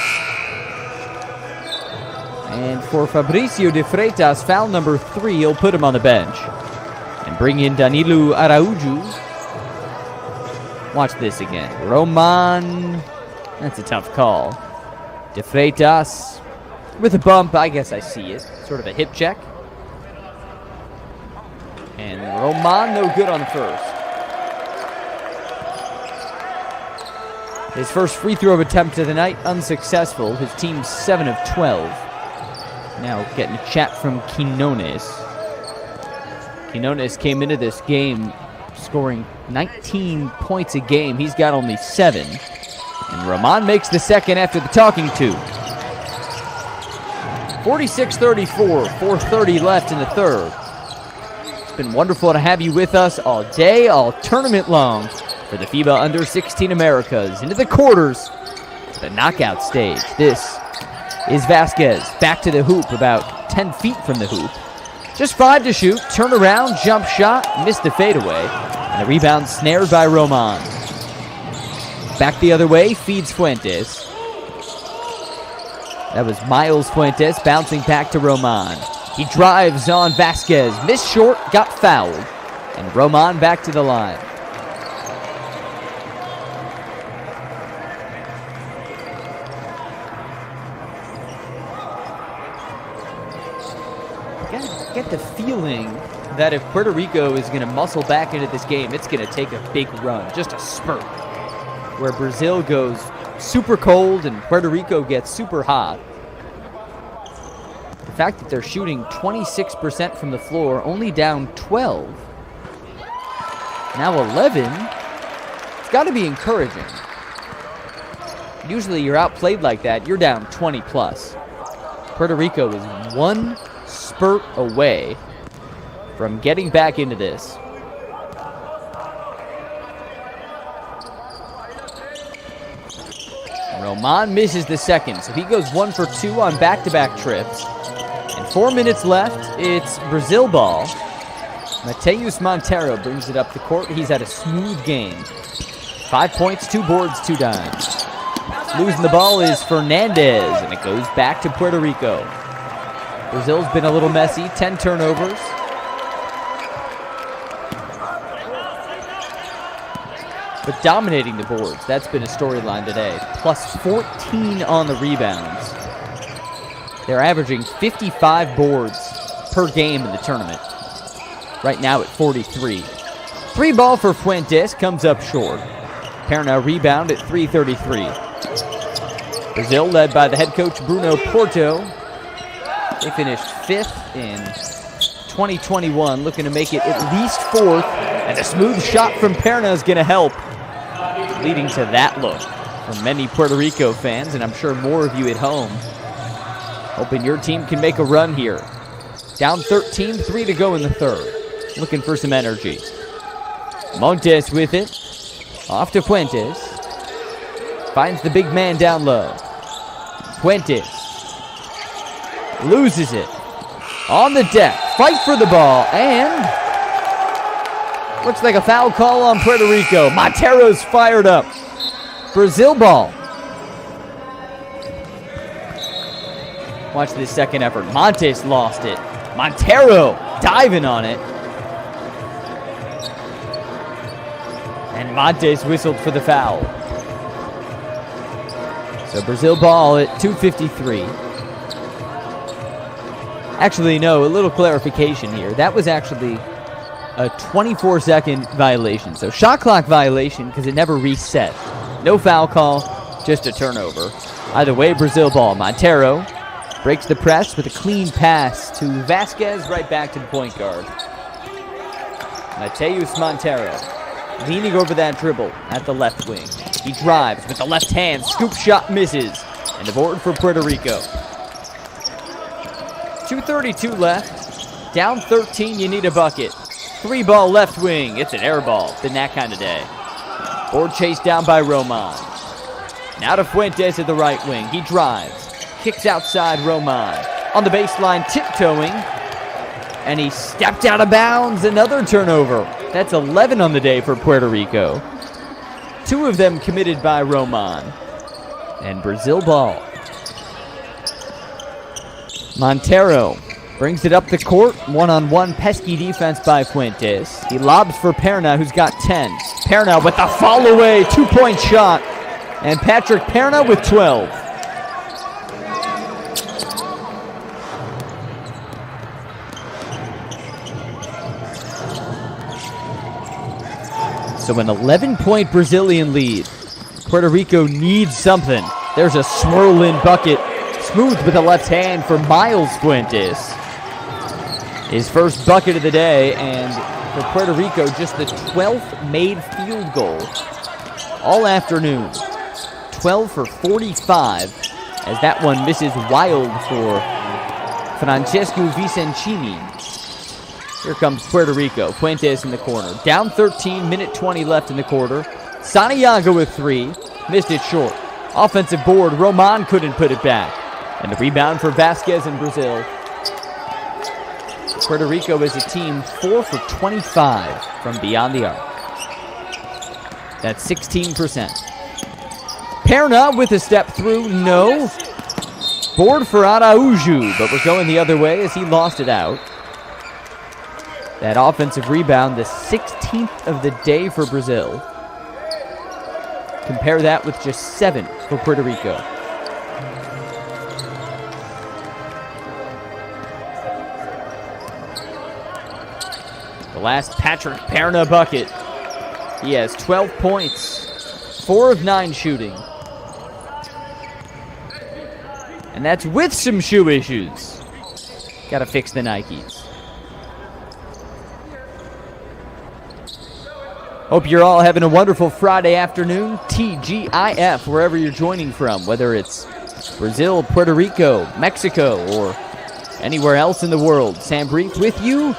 And for Fabricio De Freitas, foul number 3, he'll put him on the bench. And bring in Danilo Araujo. Watch this again. Roman. That's a tough call. De Freitas with a bump. I guess I see it. Sort of a hip check. And Roman no good on the first. His first free throw attempt of the night, unsuccessful. His team's 7 of 12. Now getting a chat from Quinones. Quinones came into this game scoring 19 points a game. He's got only 7. And Roman makes the second after the talking to. 46-34, 4:30 left in the third. It's been wonderful to have you with us all day, all tournament long, for the FIBA Under-16 Americas. Into the quarters, the knockout stage. This is Vasquez, back to the hoop, about 10 feet from the hoop. Just 5 to shoot, turn around, jump shot, missed the fadeaway, and the rebound snared by Roman. Back the other way, feeds Fuentes. That was Miles Fuentes bouncing back to Roman. He drives on Vasquez, missed short, got fouled, and Roman back to the line. Get the feeling that if Puerto Rico is going to muscle back into this game, it's going to take a big run, just a spurt, where Brazil goes super cold and Puerto Rico gets super hot. The fact that they're shooting 26% from the floor, only down 12, now 11, it's got to be encouraging. Usually you're outplayed like that, you're down 20 plus. Puerto Rico is one spurt away from getting back into this. Roman misses the second, so he goes 1 for 2 on back-to-back trips. And 4 minutes left, it's Brazil ball. Mateus Montero brings it up the court. He's had a smooth game. 5 points, 2 boards, 2 dimes. Losing the ball is Fernandez, and it goes back to Puerto Rico. Brazil's been a little messy, 10 turnovers. But dominating the boards, that's been a storyline today. Plus 14 on the rebounds. They're averaging 55 boards per game in the tournament. Right now at 43. 3 ball for Fuentes, comes up short. Perna rebound at 3:33. Brazil led by the head coach Bruno Porto. They finished 5th in 2021, looking to make it at least 4th, and a smooth shot from Perna is going to help, leading to that look from many Puerto Rico fans, and I'm sure more of you at home, hoping your team can make a run here. Down 13, 3 to go in the third, looking for some energy. Montes with it, off to Fuentes, finds the big man down low. Fuentes loses it. On the deck. Fight for the ball. And looks like a foul call on Puerto Rico. Montero's fired up. Brazil ball. Watch this second effort. Montes lost it. Montero diving on it. And Montes whistled for the foul. So Brazil ball at 2:53. Actually, no, a little clarification here. That was actually a 24-second violation. So shot clock violation because it never reset. No foul call, Just a turnover. Either way, Brazil ball. Montero breaks the press with a clean pass to Vasquez, right back to the point guard. Mateus Montero leaning over that dribble at the left wing. He drives with the left hand. Scoop shot misses. And a board for Puerto Rico. 2:32 left. Down 13, you need a bucket. 3-ball left wing. It's an air ball. Been that kind of day. Board chased down by Roman. Now to Fuentes at the right wing. He drives. Kicks outside Roman. On the baseline, tiptoeing. And he stepped out of bounds. Another turnover. That's 11 on the day for Puerto Rico. 2 of them committed by Roman. And Brazil ball. Montero brings it up the court. One-on-one pesky defense by Fuentes. He lobs for Perna, who's got 10. Perna with the fall away. 2-point shot. And Patrick Perna with 12. So an 11-point Brazilian lead. Puerto Rico needs something. There's a swirl-in bucket. Smooth with the left hand for Miles Fuentes. His first bucket of the day, and for Puerto Rico, just the 12th made field goal all afternoon. 12 for 45, as that one misses wild for Francesco Vicencini. Here comes Puerto Rico. Fuentes in the corner. Down 13, minute 20 left in the quarter. Santiago with 3. Missed it short. Offensive board. Roman couldn't put it back. And the rebound for Vasquez in Brazil. Puerto Rico is a team 4 for 25 from beyond the arc. That's 16%. Perna with a step through. No. Board for Araujo, but we're going the other way as he lost it out. That offensive rebound, the 16th of the day for Brazil. Compare that with just 7 for Puerto Rico. The last Patrick Perna bucket. He has 12 points, 4 of 9 shooting. And that's with some shoe issues. Gotta fix the Nikes. Hope you're all having a wonderful Friday afternoon. TGIF, wherever you're joining from, whether it's Brazil, Puerto Rico, Mexico, or anywhere else in the world. Sam Brief with you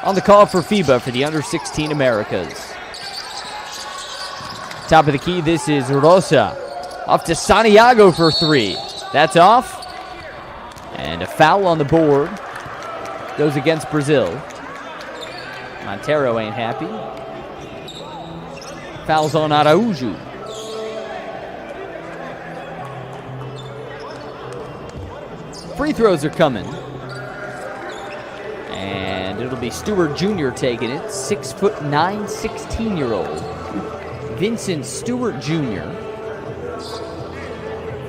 on the call for FIBA for the Under-16 Americas. Top of the key, this is Rosa. Off to Santiago for 3. That's off. And a foul on the board. Goes against Brazil. Montero ain't happy. Fouls on Araujo. Free throws are coming. And it'll be Stewart Jr. taking it. 6'9", 16-year-old. Vincent Stewart Jr.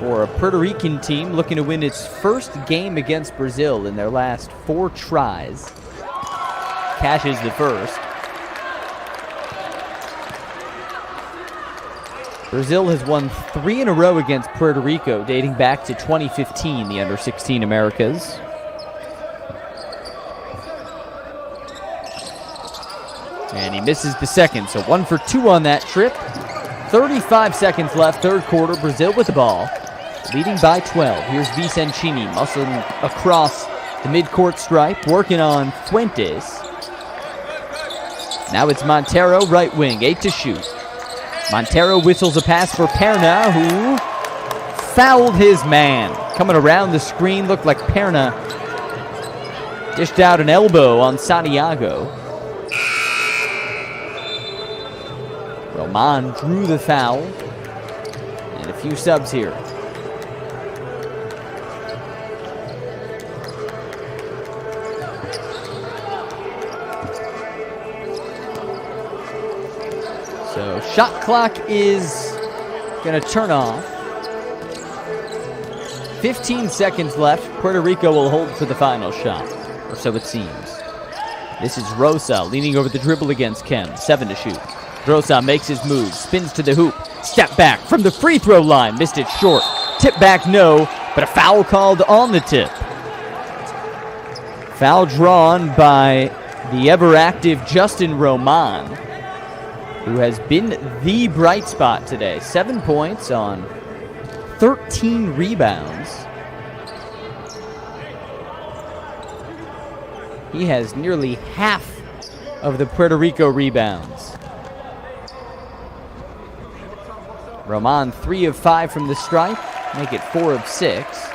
for a Puerto Rican team looking to win its first game against Brazil in their last 4 tries. Cashes the first. Brazil has won 3 in a row against Puerto Rico, dating back to 2015, the Under-16 Americas. And he misses the second, so 1 for 2 on that trip. 35 seconds left, third quarter. Brazil with the ball, leading by 12. Here's Vicencini muscling across the midcourt stripe, working on Fuentes. Now it's Montero, right wing, 8 to shoot. Montero whistles a pass for Perna, who fouled his man. Coming around the screen, looked like Perna dished out an elbow on Santiago. Roman drew the foul. And a few subs here. So shot clock is going to turn off. 15 seconds left. Puerto Rico will hold for the final shot, or so it seems. This is Rosa leaning over the dribble against Kem. 7 to shoot. Rosa makes his move, spins to the hoop, Step back from the free throw line. Missed it short. Tip back, no, but a foul called on the tip. Foul drawn by the ever-active Justin Roman, who has been the bright spot today. 7 points on 13 rebounds. He has nearly half of the Puerto Rico rebounds. Roman 3 of 5 from the stripe, make it 4 of 6.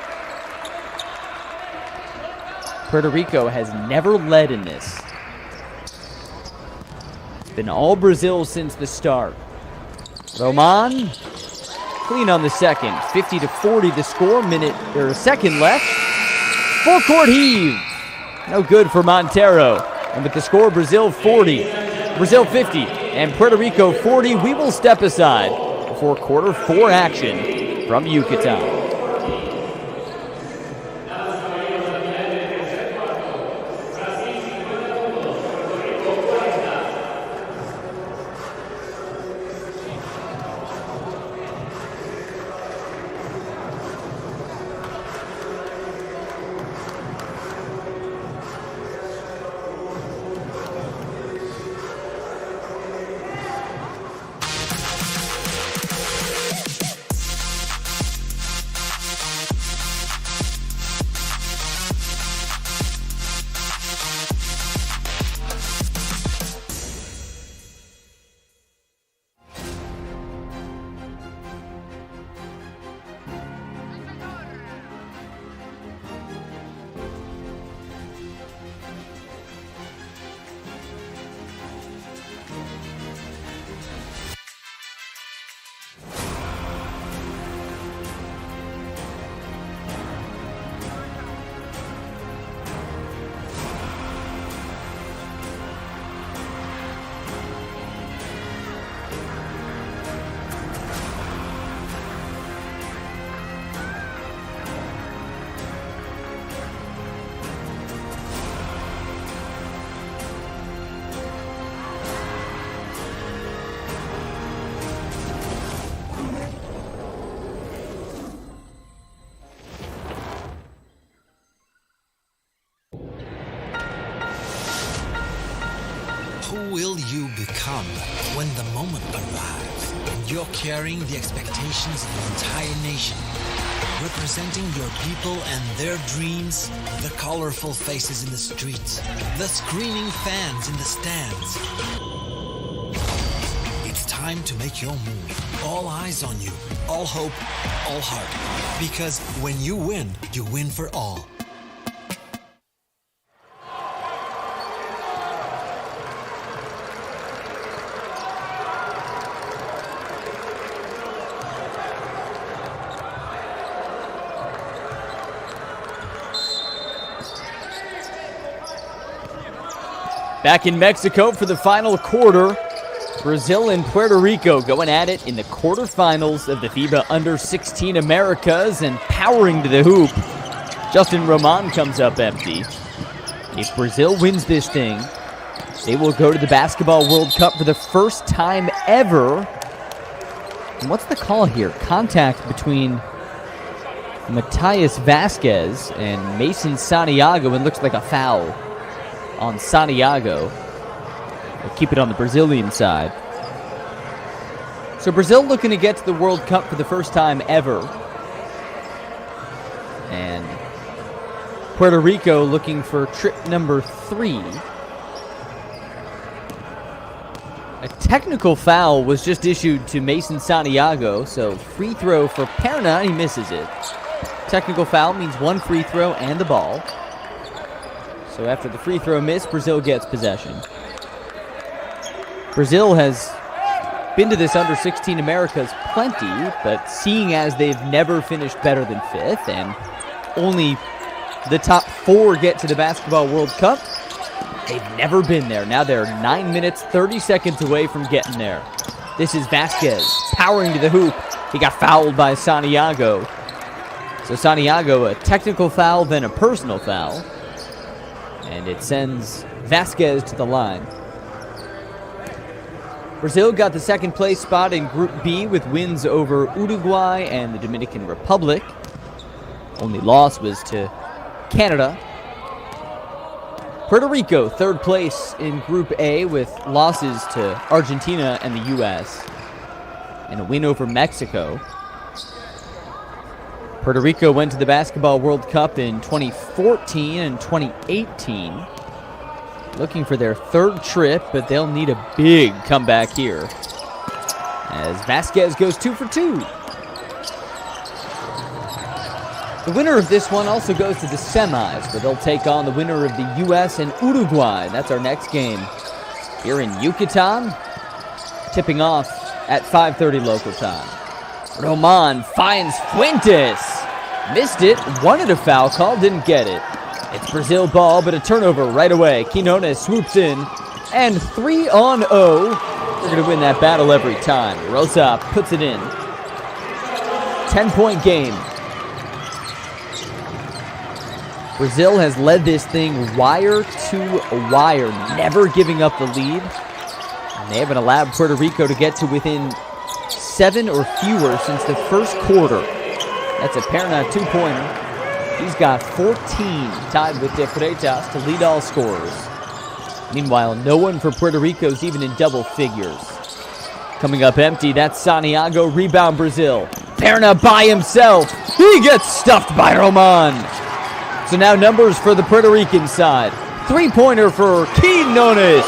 Puerto Rico has never led in this. It's been all Brazil since the start. Roman, clean on the second. 50-40 the score, a second left. Full court heave. No good for Montero. And with the score, Brazil 50, and Puerto Rico 40, we will step aside for quarter 4 action from Yucatan. Who will you become when the moment arrives and you're carrying the expectations of an entire nation, representing your people and their dreams, the colorful faces in the streets, the screaming fans in the stands? It's time to make your move. All eyes on you, all hope, all heart. Because when you win for all. Back in Mexico for the final quarter. Brazil and Puerto Rico going at it in the quarterfinals of the FIBA U16 Americas, and powering to the hoop. Justin Roman comes up empty. If Brazil wins this thing, they will go to the Basketball World Cup for the first time ever. And what's the call here? Contact between Matias Vasquez and Mason Santiago, and looks like a foul on Santiago. We'll keep it on the Brazilian side. So Brazil looking to get to the World Cup for the first time ever. And Puerto Rico looking for trip number 3. A technical foul was just issued to Mason Santiago, so free throw for Perna, he misses it. Technical foul means 1 free throw and the ball. So after the free throw miss, Brazil gets possession. Brazil has been to this under-16 Americas plenty, but seeing as they've never finished better than 5th, and only the top 4 get to the Basketball World Cup, they've never been there. Now they're 9 minutes, 30 seconds away from getting there. This is Vasquez powering to the hoop. He got fouled by Santiago. So Santiago, a technical foul, then a personal foul. And it sends Vasquez to the line. Brazil got the second place spot in Group B with wins over Uruguay and the Dominican Republic. Only loss was to Canada. Puerto Rico, third place in Group A with losses to Argentina and the U.S. and a win over Mexico. Puerto Rico went to the Basketball World Cup in 2014 and 2018. Looking for their third trip, but they'll need a big comeback here, as Vasquez goes 2 for 2. The winner of this one also goes to the semis, where they'll take on the winner of the U.S. and Uruguay. That's our next game here in Yucatan, tipping off at 5:30 local time. Roman finds Fuentes. Missed it, wanted a foul call, didn't get it. It's Brazil ball, but a turnover right away. Quinones swoops in, and 3-on-0. We're going to win that battle every time. Rosa puts it in. 10-point game. Brazil has led this thing wire to wire, never giving up the lead. And they haven't allowed Puerto Rico to get to within 7 or fewer since the first quarter. That's a Perna 2-pointer. He's got 14, tied with De Freitas to lead all scorers. Meanwhile, no one for Puerto Rico's even in double figures. Coming up empty, that's Santiago. Rebound Brazil. Perna by himself. He gets stuffed by Roman. So now numbers for the Puerto Rican side. 3-pointer for Quinones.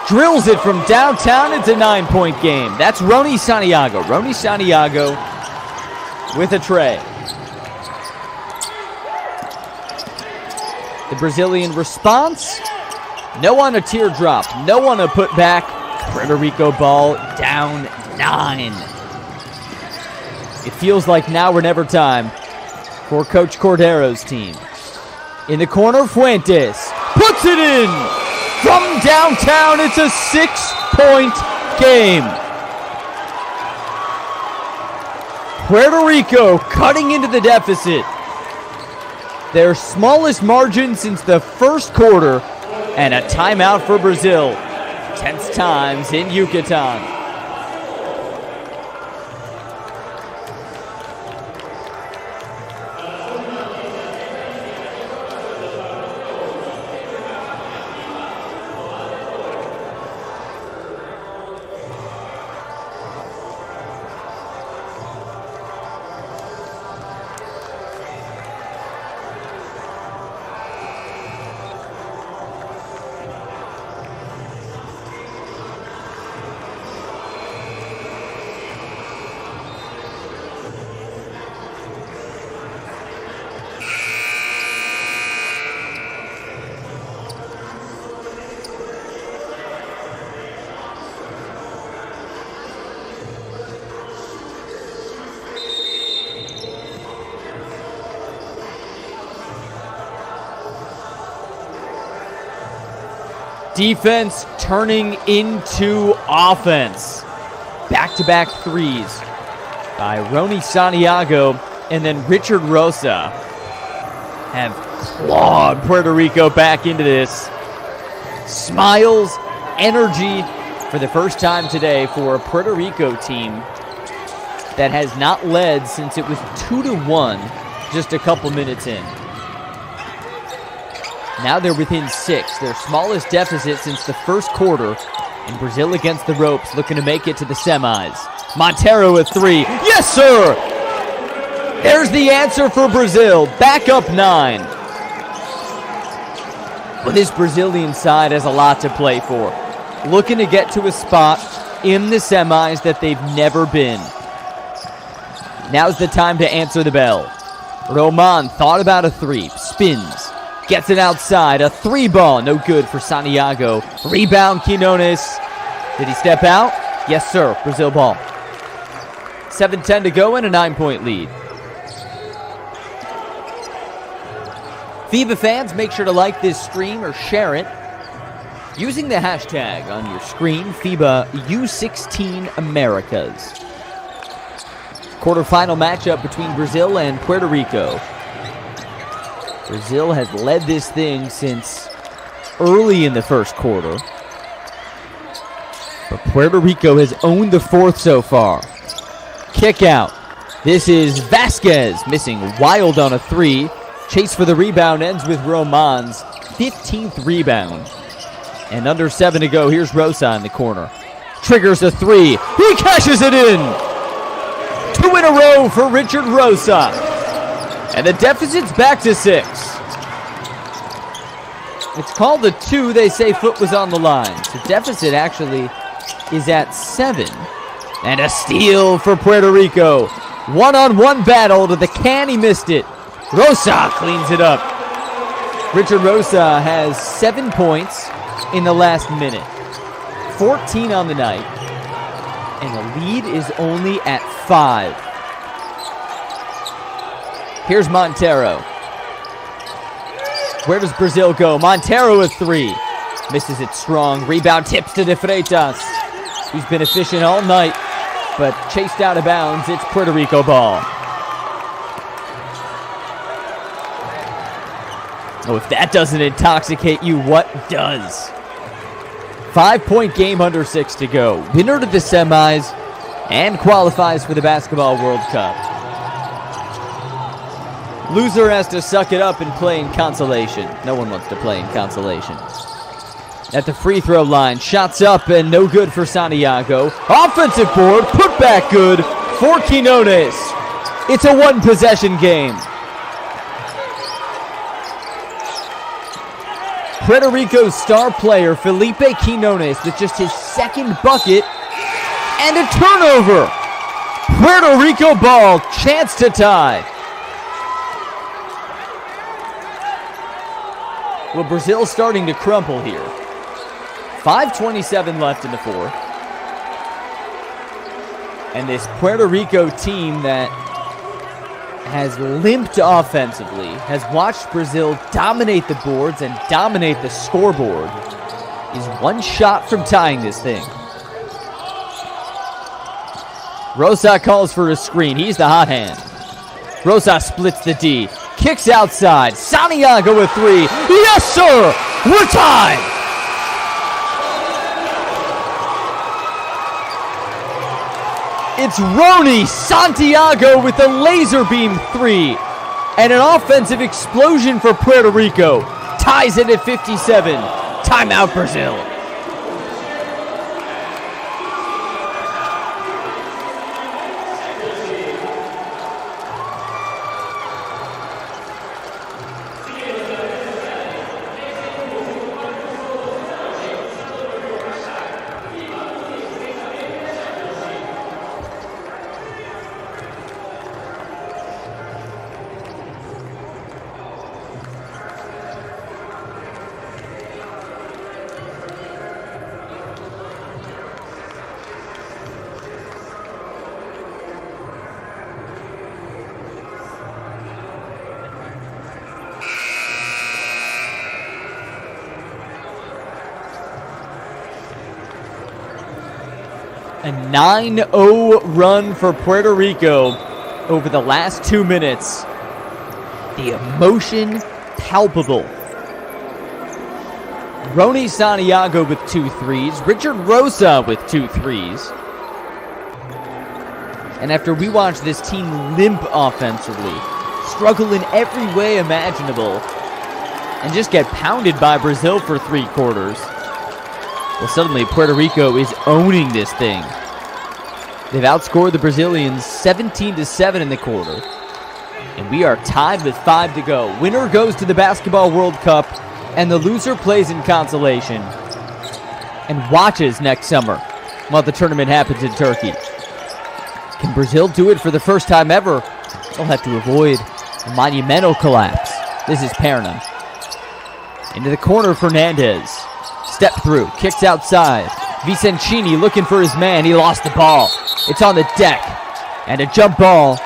Drills it from downtown. It's a 9-point game. That's Rony Santiago. Rony Santiago with a tray. The Brazilian response, no on a teardrop, no on a putback. Puerto Rico ball down 9. It feels like now or never time for Coach Cordero's team. In the corner, Fuentes puts it in from downtown. It's a 6-point game. Puerto Rico cutting into the deficit. Their smallest margin since the first quarter, and a timeout for Brazil. Tense times in Yucatan. Defense turning into offense. Back-to-back threes by Rony Santiago and then Richard Rosa have clawed Puerto Rico back into this. Smiles, energy for the first time today for a Puerto Rico team that has not led since it was 2-1 just a couple minutes in. Now they're within 6, their smallest deficit since the first quarter. And Brazil against the ropes, looking to make it to the semis. Montero with 3. Yes, sir! There's the answer for Brazil. Back up 9. Well, this Brazilian side has a lot to play for. Looking to get to a spot in the semis that they've never been. Now's the time to answer the bell. Roman thought about a 3. Spins. Gets it outside. A 3 ball. No good for Santiago. Rebound Quinones. Did he step out? Yes, sir. Brazil ball. 7:10 to go and a 9-point lead. FIBA fans, make sure to like this stream or share it using the hashtag on your screen, FIBA U16 Americas. Quarterfinal matchup between Brazil and Puerto Rico. Brazil has led this thing since early in the first quarter. But Puerto Rico has owned the fourth so far. Kick out. This is Vasquez missing wild on a three. Chase for the rebound ends with Roman's 15th rebound. And under 7 to go, here's Rosa in the corner. Triggers a three. He cashes it in. 2 in a row for Richard Rosa. And the deficit's back to 6. It's called a 2. They say foot was on the line. The deficit actually is at 7. And a steal for Puerto Rico. One-on-one battle to the can. He missed it. Rosa cleans it up. Richard Rosa has 7 points in the last minute. 14 on the night. And the lead is only at 5. Here's Montero. Where does Brazil go? Montero with 3. Misses it strong. Rebound tips to De Freitas. He's been efficient all night, but chased out of bounds. It's Puerto Rico ball. Oh, if that doesn't intoxicate you, what does? 5-point game, under 6 to go. Winner to the semis and qualifies for the Basketball World Cup. Loser has to suck it up and play in consolation. No one wants to play in consolation. At the free throw line, shots up and no good for Santiago. Offensive board, put back good for Quinones. It's a 1-possession game. Puerto Rico's star player, Felipe Quinones, with just his 2nd bucket and a turnover. Puerto Rico ball, chance to tie. Well, Brazil's starting to crumple here. 5:27 left in the fourth. And this Puerto Rico team that has limped offensively, has watched Brazil dominate the boards and dominate the scoreboard, is 1 shot from tying this thing. Rosa calls for a screen. He's the hot hand. Rosa splits the D. Kicks outside. Santiago with 3. Yes, sir! We're tied! It's Rony Santiago with a laser beam 3. And an offensive explosion for Puerto Rico. Ties it at 57. Timeout, Brazil. A 9-0 run for Puerto Rico over the last 2 minutes. The emotion palpable. Rony Santiago with 2 threes. Richard Rosa with 2 threes. And after we watch this team limp offensively, struggle in every way imaginable, and just get pounded by Brazil for 3 quarters, well, suddenly Puerto Rico is owning this thing. They've outscored the Brazilians 17-7 in the quarter. And we are tied with 5 to go. Winner goes to the Basketball World Cup, and the loser plays in consolation and watches next summer while the tournament happens in Turkey. Can Brazil do it for the first time ever? They'll have to avoid a monumental collapse. This is Perna. Into the corner, Fernandez. Step through, kicks outside. Vicencini looking for his man. He lost the ball. It's on the deck. And a jump ball.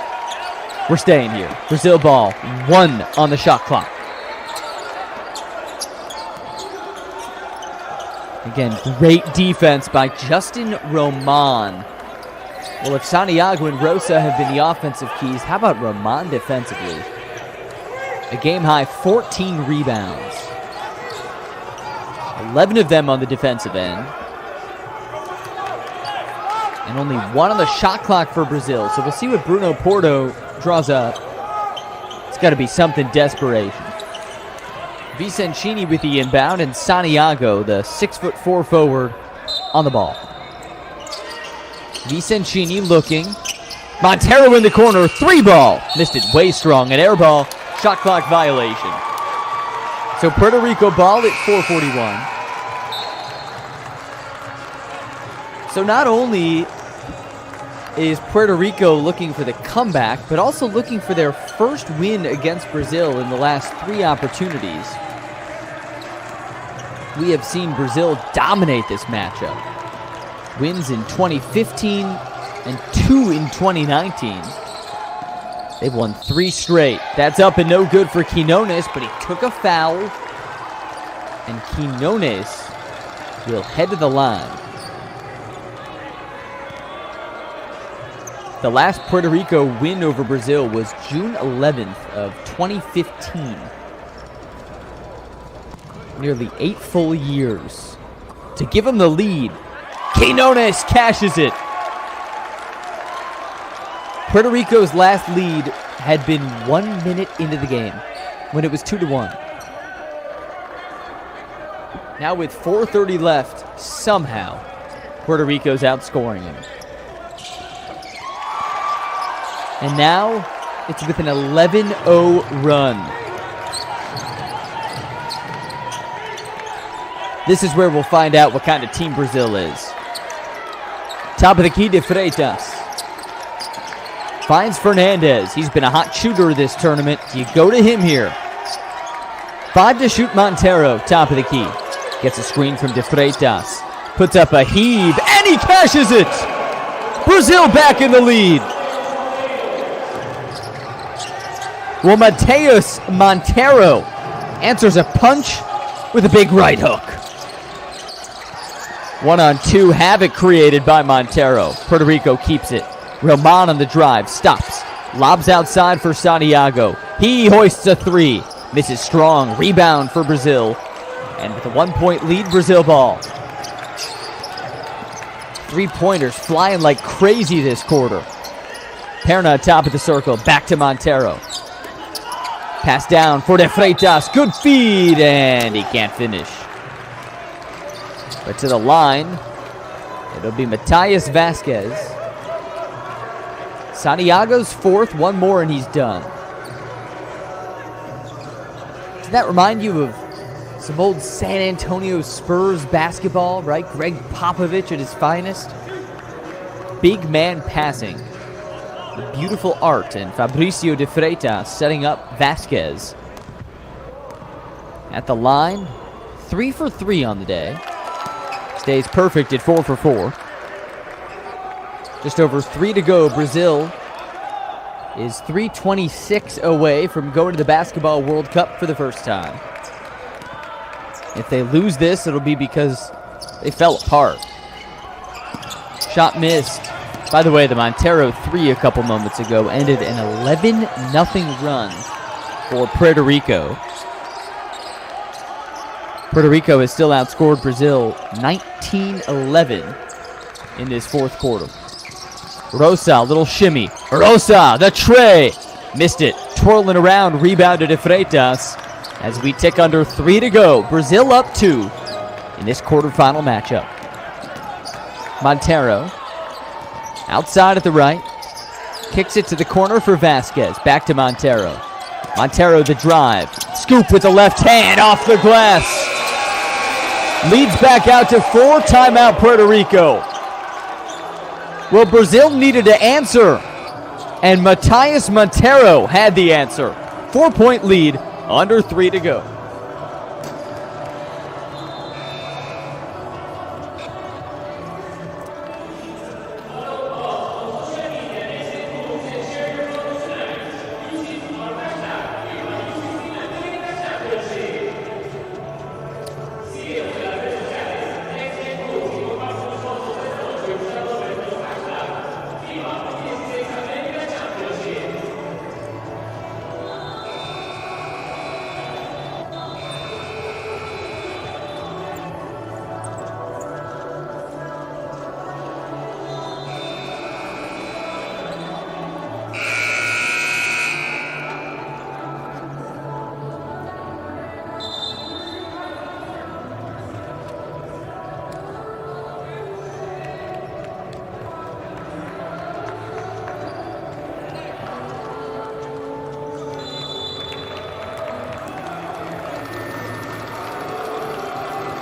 We're staying here. Brazil ball. 1 on the shot clock. Again, great defense by Justin Roman. Well, if Santiago and Rosa have been the offensive keys, how about Roman defensively? A game-high 14 rebounds. 11 of them on the defensive end. And only 1 on the shot clock for Brazil. So we'll see what Bruno Porto draws up. It's got to be something desperation. Vicencini with the inbound, and Santiago, the 6'4" forward, on the ball. Vicencini looking. Montero in the corner, 3-ball. Missed it way strong. An air ball, shot clock violation. So Puerto Rico ball at 4:41. So not only is Puerto Rico looking for the comeback, but also looking for their first win against Brazil in the last 3 opportunities. We have seen Brazil dominate this matchup. Wins in 2015 and 2 in 2019. They've won 3 straight. That's up and no good for Quinones, but he took a foul. And Quinones will head to the line. The last Puerto Rico win over Brazil was June 11th of 2015. Nearly 8 full years. To give him the lead, Quinones cashes it. Puerto Rico's last lead had been 1 minute into the game when it was 2-1. Now with 4:30 left, somehow, Puerto Rico's outscoring him. And now, it's with an 11-0 run. This is where we'll find out what kind of team Brazil is. Top of the key to Freitas. Finds Fernandez. He's been a hot shooter this tournament. You go to him here. 5 to shoot Montero, top of the key. Gets a screen from De Freitas. Puts up a heave, and he cashes it! Brazil back in the lead. Well, Mateus Montero answers a punch with a big right hook. 1-on-2 havoc created by Montero. Puerto Rico keeps it. Roman on the drive, stops. Lobs outside for Santiago. He hoists a 3. Misses strong. Rebound for Brazil. And with a 1-point lead, Brazil ball. 3-pointers flying like crazy this quarter. Perna top of the circle. Back to Montero. Pass down for De Freitas. Good feed, and he can't finish. But to the line, it'll be Matias Vasquez. Santiago's 4th, 1 more, and he's done. Does that remind you of some old San Antonio Spurs basketball, right? Greg Popovich at his finest. Big man passing. The beautiful art, and Fabricio De Freitas setting up Vasquez. At the line, 3 for 3 on the day. Stays perfect at 4 for 4. Just over 3 to go. Brazil is 3:26 away from going to the Basketball World Cup for the first time. If they lose this, it'll be because they fell apart. Shot missed. By the way, the Montero 3 a couple moments ago ended an 11-0 run for Puerto Rico. Puerto Rico has still outscored Brazil 19-11 in this 4th quarter. Rosa, little shimmy. Rosa, the tray. Missed it. Twirling around, rebounded to Freitas as we tick under 3 to go. Brazil up 2 in this quarterfinal matchup. Montero. Outside at the right. Kicks it to the corner for Vasquez. Back to Montero. Montero the drive. Scoop with the left hand off the glass. Leads back out to 4. Timeout Puerto Rico. Well, Brazil needed to answer. And Matias Montero had the answer. 4-point lead. Under 3 to go.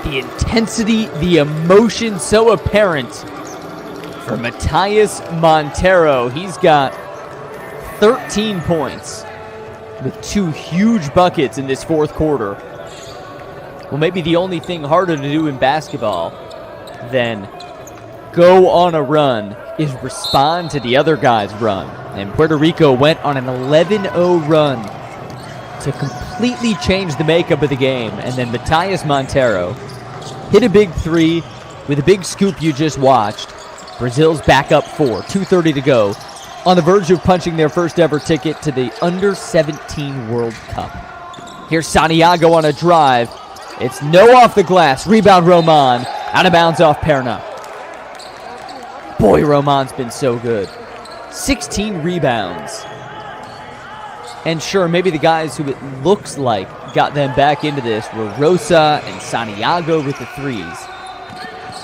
The intensity, the emotion so apparent for Matías Montero. He's got 13 points with 2 huge buckets in this fourth quarter. Well, maybe the only thing harder to do in basketball than go on a run is respond to the other guy's run. And Puerto Rico went on an 11-0 run to completely change the makeup of the game. And then Matías Montero hit a big 3 with a big scoop you just watched. Brazil's back up 4, 2:30 to go, on the verge of punching their first ever ticket to the Under-17 World Cup. Here's Santiago on a drive. It's no off the glass. Rebound Roman. Out of bounds off Perna. Boy, Roman's been so good. 16 rebounds. And sure, maybe the guys who it looks like got them back into this were Rosa and Santiago with the threes.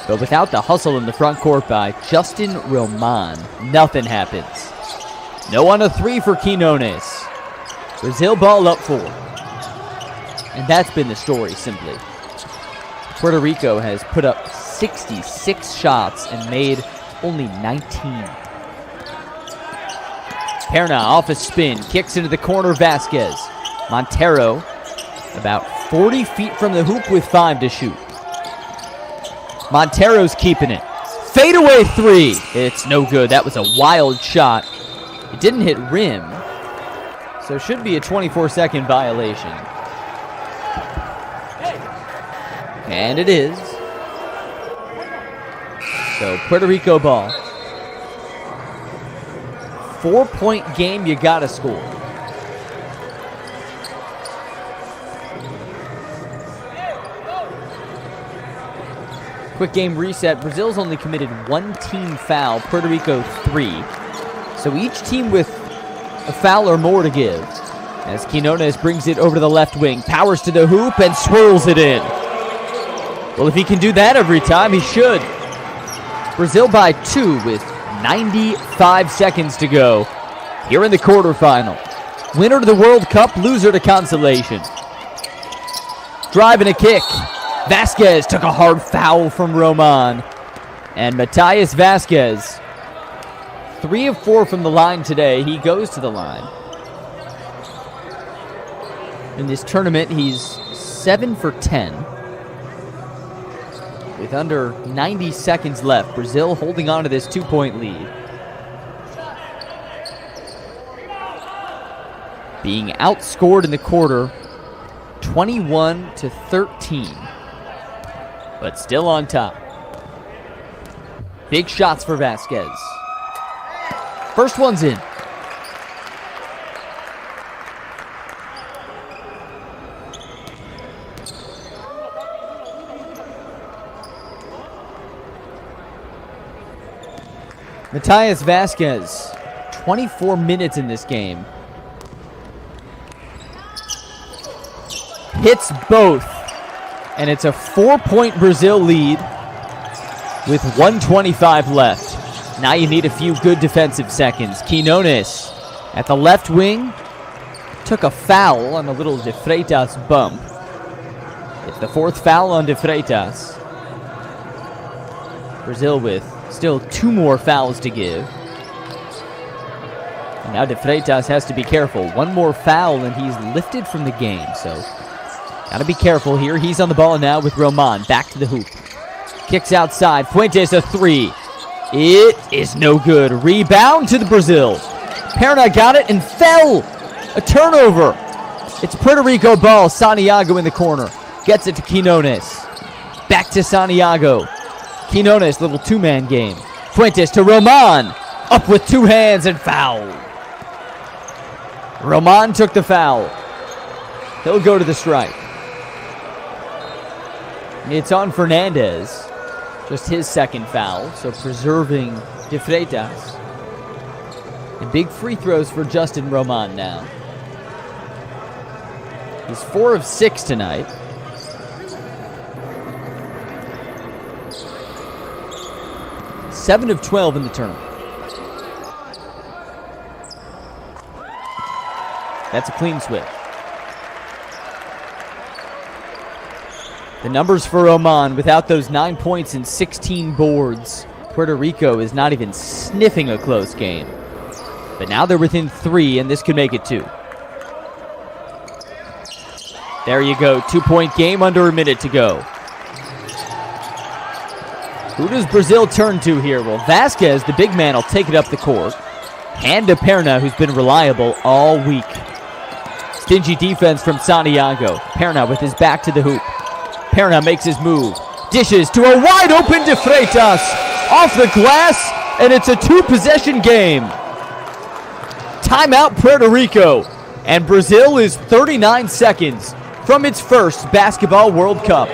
But without the hustle in the front court by Justin Roman, nothing happens. No on a 3 for Quinones. Brazil ball up 4. And that's been the story, simply. Puerto Rico has put up 66 shots and made only 19. Perna off a spin, kicks into the corner, Vasquez. Montero about 40 feet from the hoop with 5 to shoot. Montero's keeping it. Fadeaway 3. It's no good. That was a wild shot. It didn't hit rim, so should be a 24-second violation. And it is. So Puerto Rico ball. 4-point game, you gotta score. Quick game reset. Brazil's only committed 1 team foul. Puerto Rico 3. So each team with a foul or more to give. As Quinones brings it over to the left wing. Powers to the hoop and swirls it in. Well, if he can do that every time, he should. Brazil by 2 with 95 seconds to go here in the quarterfinal. Winner to the World Cup, loser to consolation. Drive and a kick. Vasquez took a hard foul from Roman. And Matías Vasquez, 3 of 4 from the line today. He goes to the line. In this tournament, he's 7 for 10. With under 90 seconds left, Brazil holding on to this 2-point lead. Being outscored in the quarter, 21-13. But still on top. Big shots for Vasquez. First one's in. Matías Vasquez, 24 minutes in this game. Hits both. And it's a 4-point Brazil lead with 1:25 left. Now you need a few good defensive seconds. Quinones at the left wing took a foul on a little De Freitas bump. It's the 4th foul on De Freitas. Brazil with still 2 more fouls to give. And now De Freitas has to be careful. 1 more foul and he's lifted from the game. So gotta be careful here. He's on the ball now with Roman. Back to the hoop. Kicks outside. Fuentes a 3. It is no good. Rebound to the Brazil. Perna got it and fell. A turnover. It's Puerto Rico ball. Santiago in the corner. Gets it to Quinones. Back to Santiago. Quinones, little 2-man game. Fuentes to Roman. Up with 2 hands and foul. Roman took the foul. He'll go to the strike. It's on Fernandez. Just his 2nd foul, so preserving De Freitas. And big free throws for Justin Roman now. He's 4 of 6 tonight. Seven of 12 in the tournament. That's a clean switch. The numbers for Oman, without those 9 points and 16 boards, Puerto Rico is not even sniffing a close game. But now they're within 3, and this could make it 2. There you go, 2-point game, under a minute to go. Who does Brazil turn to here? Well, Vasquez, the big man, will take it up the court. Hand to Perna, who's been reliable all week. Stingy defense from Santiago. Perna with his back to the hoop. Perna makes his move. Dishes to a wide open De Freitas. Off the glass, and it's a 2-possession game. Timeout Puerto Rico. And Brazil is 39 seconds from its first Basketball World Cup.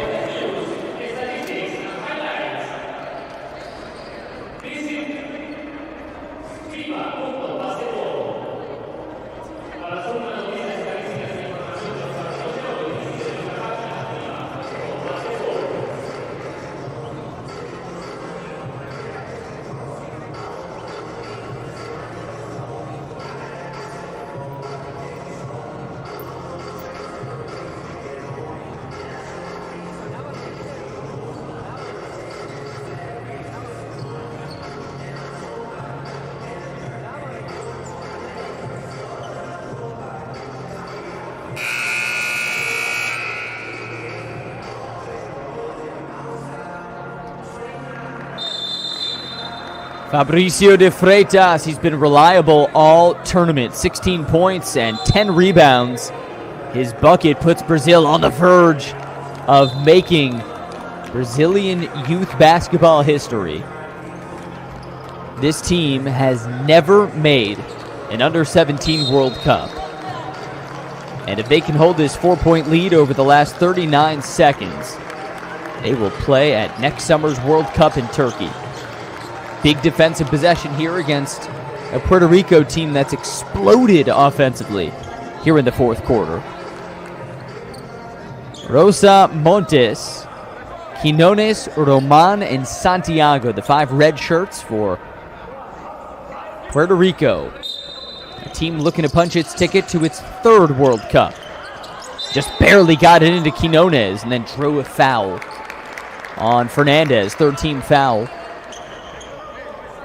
Fabricio De Freitas, he's been reliable all tournament. 16 points and 10 rebounds. His bucket puts Brazil on the verge of making Brazilian youth basketball history. This team has never made an under-17 World Cup. And if they can hold this 4-point lead over the last 39 seconds, they will play at next summer's World Cup in Turkey. Big defensive possession here against a Puerto Rico team that's exploded offensively here in the fourth quarter. Rosa Montes, Quinones, Roman, and Santiago, the 5 red shirts for Puerto Rico. A team looking to punch its ticket to its 3rd World Cup. Just barely got it into Quinones and then drew a foul on Fernandez, 3rd team foul.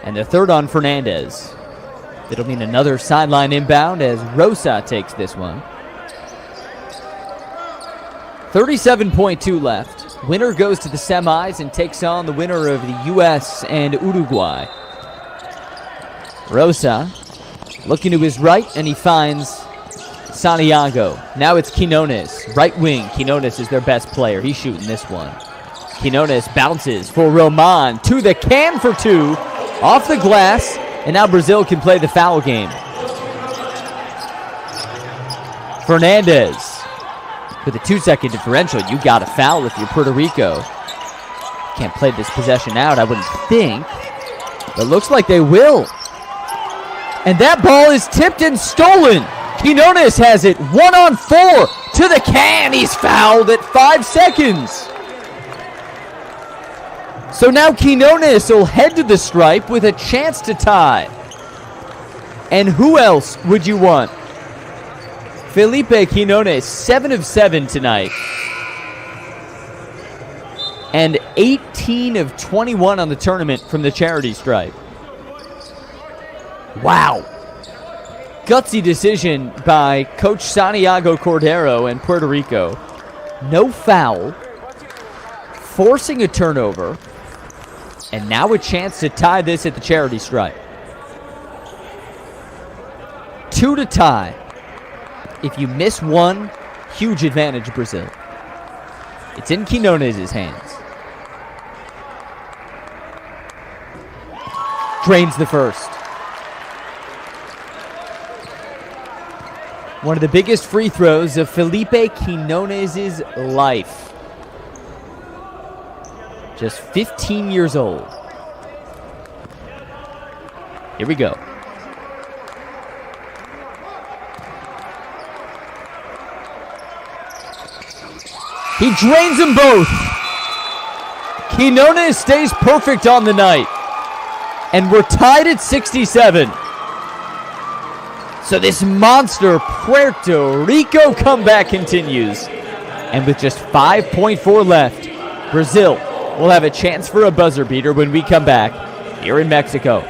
And the 3rd on Fernandez. It'll mean another sideline inbound as Rosa takes this one. 37.2 left. Winner goes to the semis and takes on the winner of the U.S. and Uruguay. Rosa looking to his right, and he finds Santiago. Now it's Quinones, right wing. Quinones is their best player. He's shooting this one. Quinones bounces for Roman to the can for 2. Off the glass, and now Brazil can play the foul game. Fernandez with a 2-second differential. You got a foul if you're Puerto Rico. Can't play this possession out, I wouldn't think. But looks like they will. And that ball is tipped and stolen. Quinones has it 1-on-4 to the can. He's fouled at 5 seconds. So now Quinones will head to the stripe with a chance to tie. And who else would you want? Felipe Quinones, 7 of 7 tonight. And 18 of 21 on the tournament from the charity stripe. Wow. Gutsy decision by Coach Santiago Cordero and Puerto Rico. No foul. Forcing a turnover. And now a chance to tie this at the charity stripe. 2 to tie. If you miss one, huge advantage Brazil. It's in Quinones' hands. Drains the first. One of the biggest free throws of Felipe Quinones' life. Just 15 years old. Here we go. He drains them both. Quinones stays perfect on the night. And we're tied at 67. So this monster Puerto Rico comeback continues. And with just 5.4 left, Brazil will have a chance for a buzzer beater when we come back here in Mexico.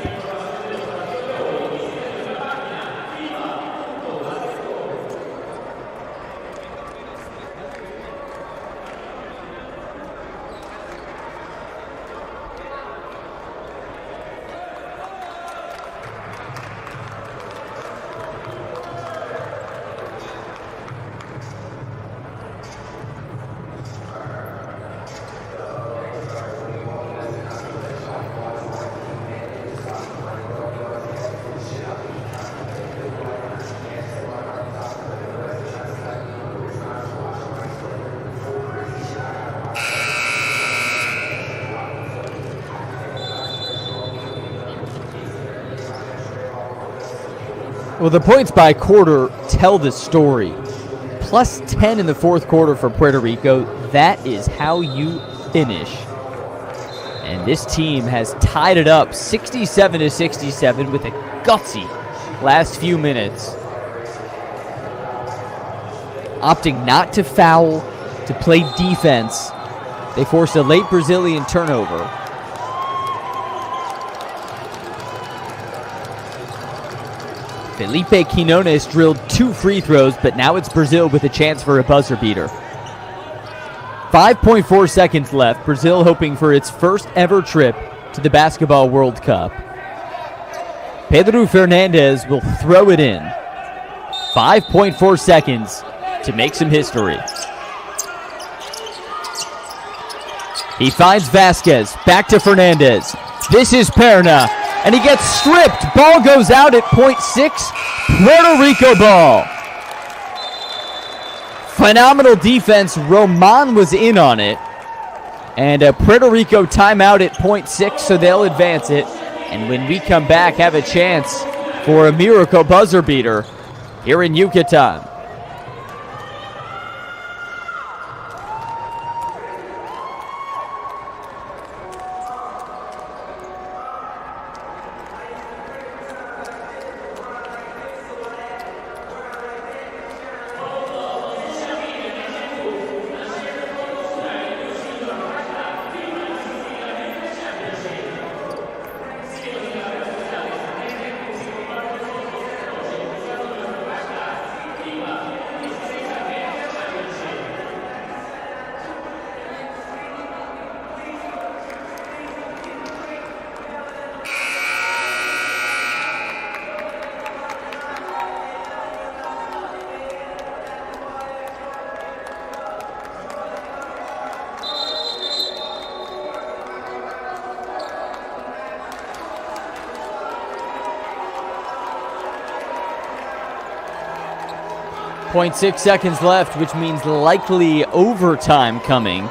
Well, the points by quarter tell the story. Plus 10 in the fourth quarter for Puerto Rico. That is how you finish. And this team has tied it up 67-67 with a gutsy last few minutes. Opting not to foul, to play defense. They forced a late Brazilian turnover. Felipe Quinones drilled 2 free throws, but now it's Brazil with a chance for a buzzer beater. 5.4 seconds left. Brazil hoping for its first ever trip to the Basketball World Cup. Pedro Fernandez will throw it in. 5.4 seconds to make some history. He finds Vasquez. Back to Fernandez. This is Perna. And he gets stripped. Ball goes out at .6. Puerto Rico ball. Phenomenal defense. Roman was in on it. And a Puerto Rico timeout at .6, so they'll advance it. And when we come back, have a chance for a miracle buzzer beater here in Yucatan. .6 seconds left, which means likely overtime coming.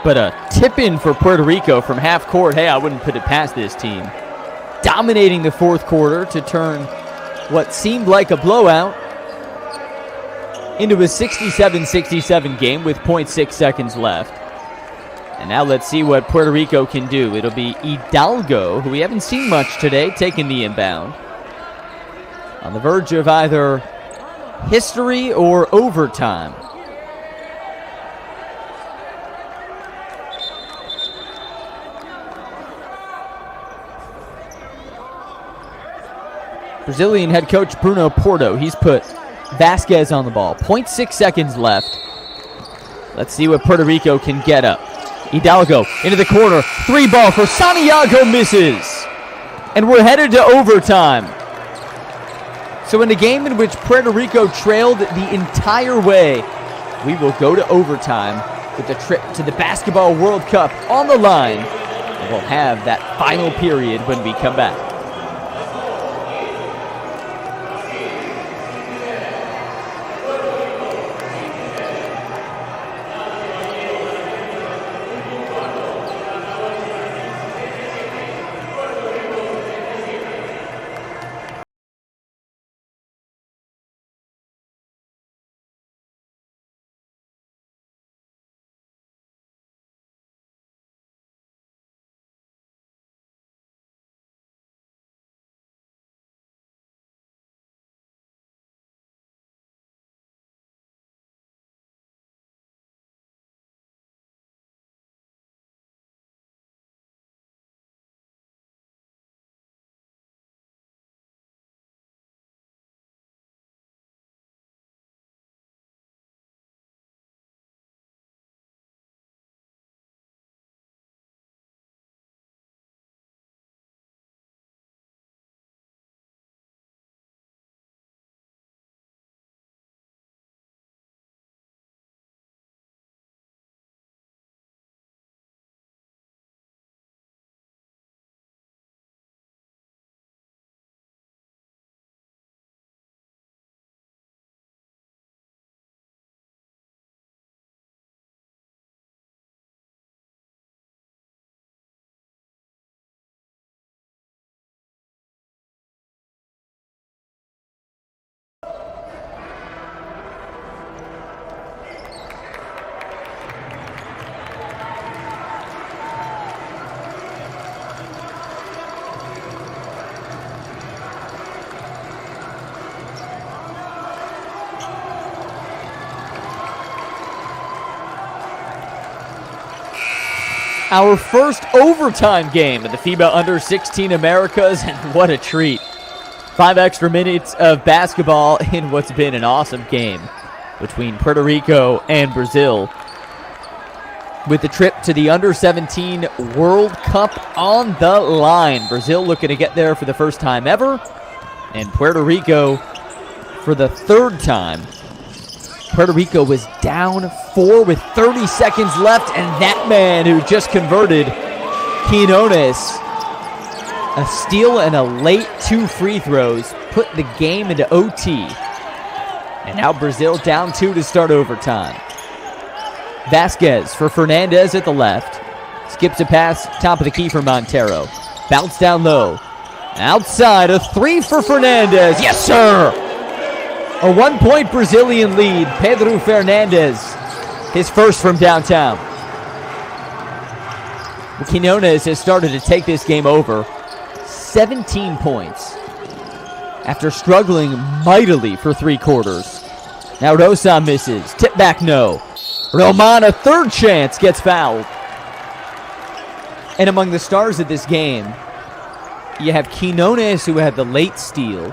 But a tip-in for Puerto Rico from half court. Hey, I wouldn't put it past this team. Dominating the fourth quarter to turn what seemed like a blowout into a 67-67 game with .6 seconds left. And now let's see what Puerto Rico can do. It'll be Hidalgo, who we haven't seen much today, taking the inbound. On the verge of either history or overtime. Brazilian head coach Bruno Porto, he's put Vasquez on the ball. 0.6 seconds left. Let's see what Puerto Rico can get up. Hidalgo into the corner. 3 ball for Santiago, misses. And we're headed to overtime. So in a game in which Puerto Rico trailed the entire way, we will go to overtime with the trip to the Basketball World Cup on the line. And we'll have that final period when we come back. our first overtime game of the FIBA U16 Americas, and what a treat. 5 extra minutes of basketball in what's been an awesome game between Puerto Rico and Brazil, with the trip to the Under-17 World Cup on the line. Brazil looking to get there for the first time ever, and Puerto Rico for the third time. Puerto Rico was down 4 with 30 seconds left, and that man who just converted, Quinones, a steal and a late 2 free throws, put the game into OT. And now Brazil down 2 to start overtime. Vasquez for Fernandez at the left. Skips a pass, top of the key for Montero. Bounce down low. Outside, a 3 for Fernandez. Yes, sir! A 1-point Brazilian lead. Pedro Fernandez, his first from downtown. Quinones has started to take this game over. 17 points after struggling mightily for 3 quarters. Now Rosa misses. Tip back, no. Roman, a third chance, gets fouled. And among the stars of this game, you have Quinones, who had the late steal,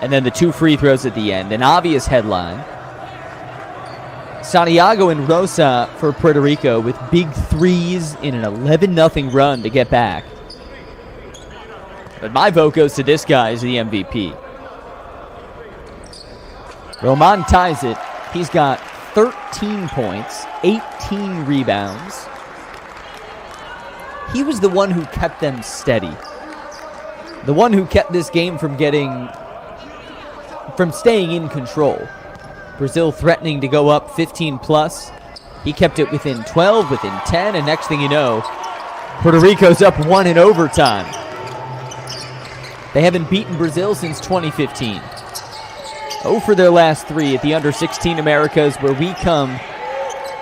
and then the 2 free throws at the end. An obvious headline. Santiago and Rosa for Puerto Rico with big threes in an 11-0 run to get back. But my vote goes to this guy as the MVP. Roman ties it. He's got 13 points, 18 rebounds. He was the one who kept them steady. The one who kept this game from staying in control. Brazil threatening to go up 15 plus. He kept it within 12, within 10, and next thing you know, Puerto Rico's up 1 in overtime. They haven't beaten Brazil since 2015. 0 for their last 3 at the Under-16 Americas, where we come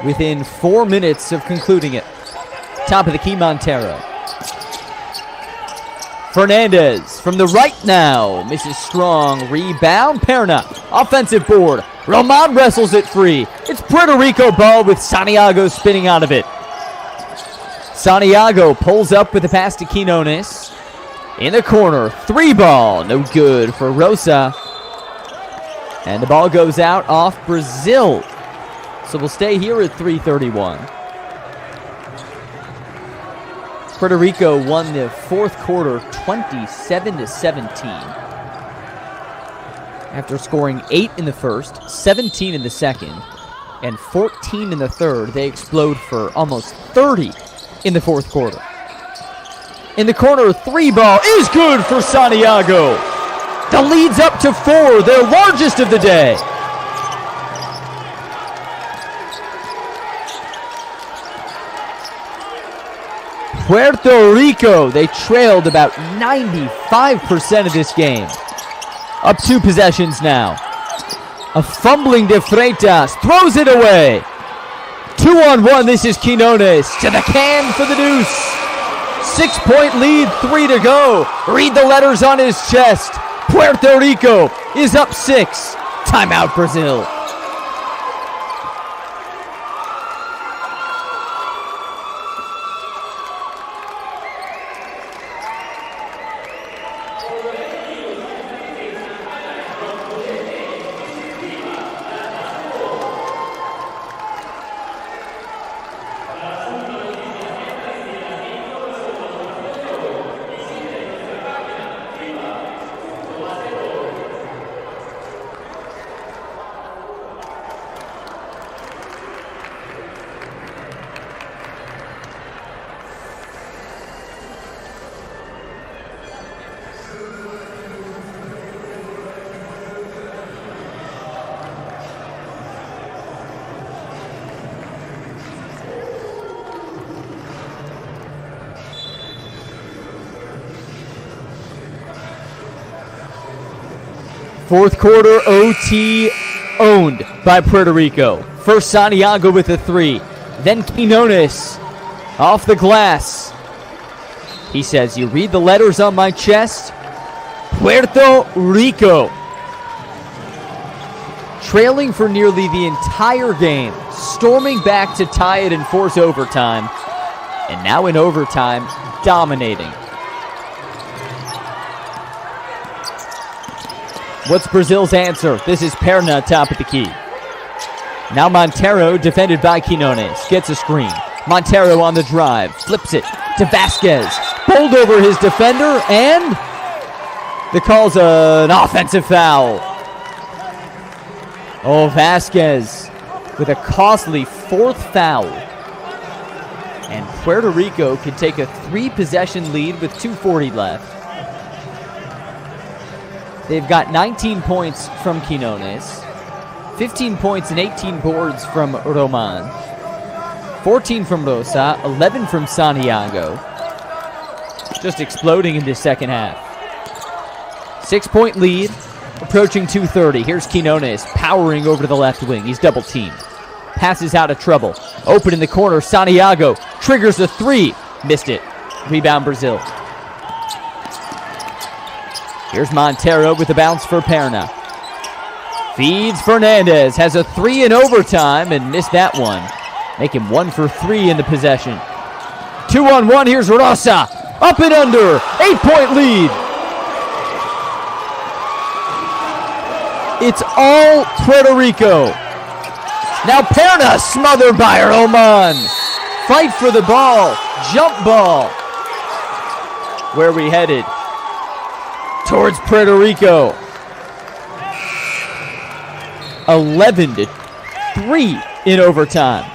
within 4 minutes of concluding it. Top of the key, Montero. Fernandez from the right now. Misses strong. Rebound. Perna. Offensive board. Roman wrestles it free. It's Puerto Rico ball with Santiago spinning out of it. Santiago pulls up with a pass to Quinones. In the corner. 3 ball. No good for Rosa. And the ball goes out off Brazil. So we'll stay here at 3:31. Puerto Rico won the 4th quarter 27-17. After scoring 8 in the first, 17 in the second, and 14 in the third, they explode for almost 30 in the 4th quarter. In the corner, 3 ball is good for Santiago. The lead's up to 4, their largest of the day. Puerto Rico, they trailed about 95% of this game. Up 2 possessions now. A fumbling de Freitas, throws it away. 2-on-1, this is Quinones to the can for the deuce. 6-point lead, 3 to go. Read the letters on his chest. Puerto Rico is up 6. Timeout, Brazil. Fourth quarter OT owned by Puerto Rico. First Santiago with a 3. Then Quinones off the glass. He says, you read the letters on my chest? Puerto Rico. Trailing for nearly the entire game. Storming back to tie it and force overtime. And now in overtime, dominating. What's Brazil's answer? This is Perna, top of the key. Now Montero, defended by Quinones, gets a screen. Montero on the drive, flips it to Vasquez. Bowled over his defender, and the call's an offensive foul. Oh, Vasquez with a costly 4th foul. And Puerto Rico can take a 3-possession lead with 2:40 left. They've got 19 points from Quinones, 15 points and 18 boards from Roman, 14 from Rosa, 11 from Santiago. Just exploding in this second half. 6-point lead, approaching 2:30. Here's Quinones powering over to the left wing. He's double teamed. Passes out of trouble. Open in the corner. Santiago triggers a 3. Missed it. Rebound Brazil. Here's Montero with the bounce for Perna. Feeds Fernandez. Has a 3 in overtime and missed that one. Make him 1 for 3 in the possession. 2-on-1. Here's Rosa. Up and under. 8-point lead. It's all Puerto Rico. Now Perna smothered by Roman. Fight for the ball. Jump ball. Where are we headed? Towards Puerto Rico. 11-3 in overtime.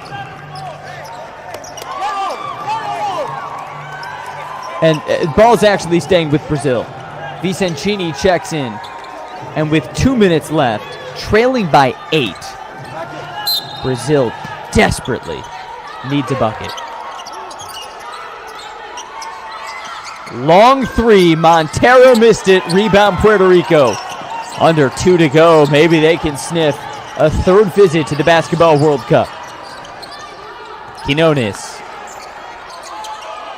And ball's actually staying with Brazil. Vicencini checks in. And with 2 minutes left, trailing by 8, Brazil desperately needs a bucket. Long 3, Montero missed it. Rebound Puerto Rico. Under 2 to go. Maybe they can sniff a 3rd visit to the Basketball World Cup. Quinones.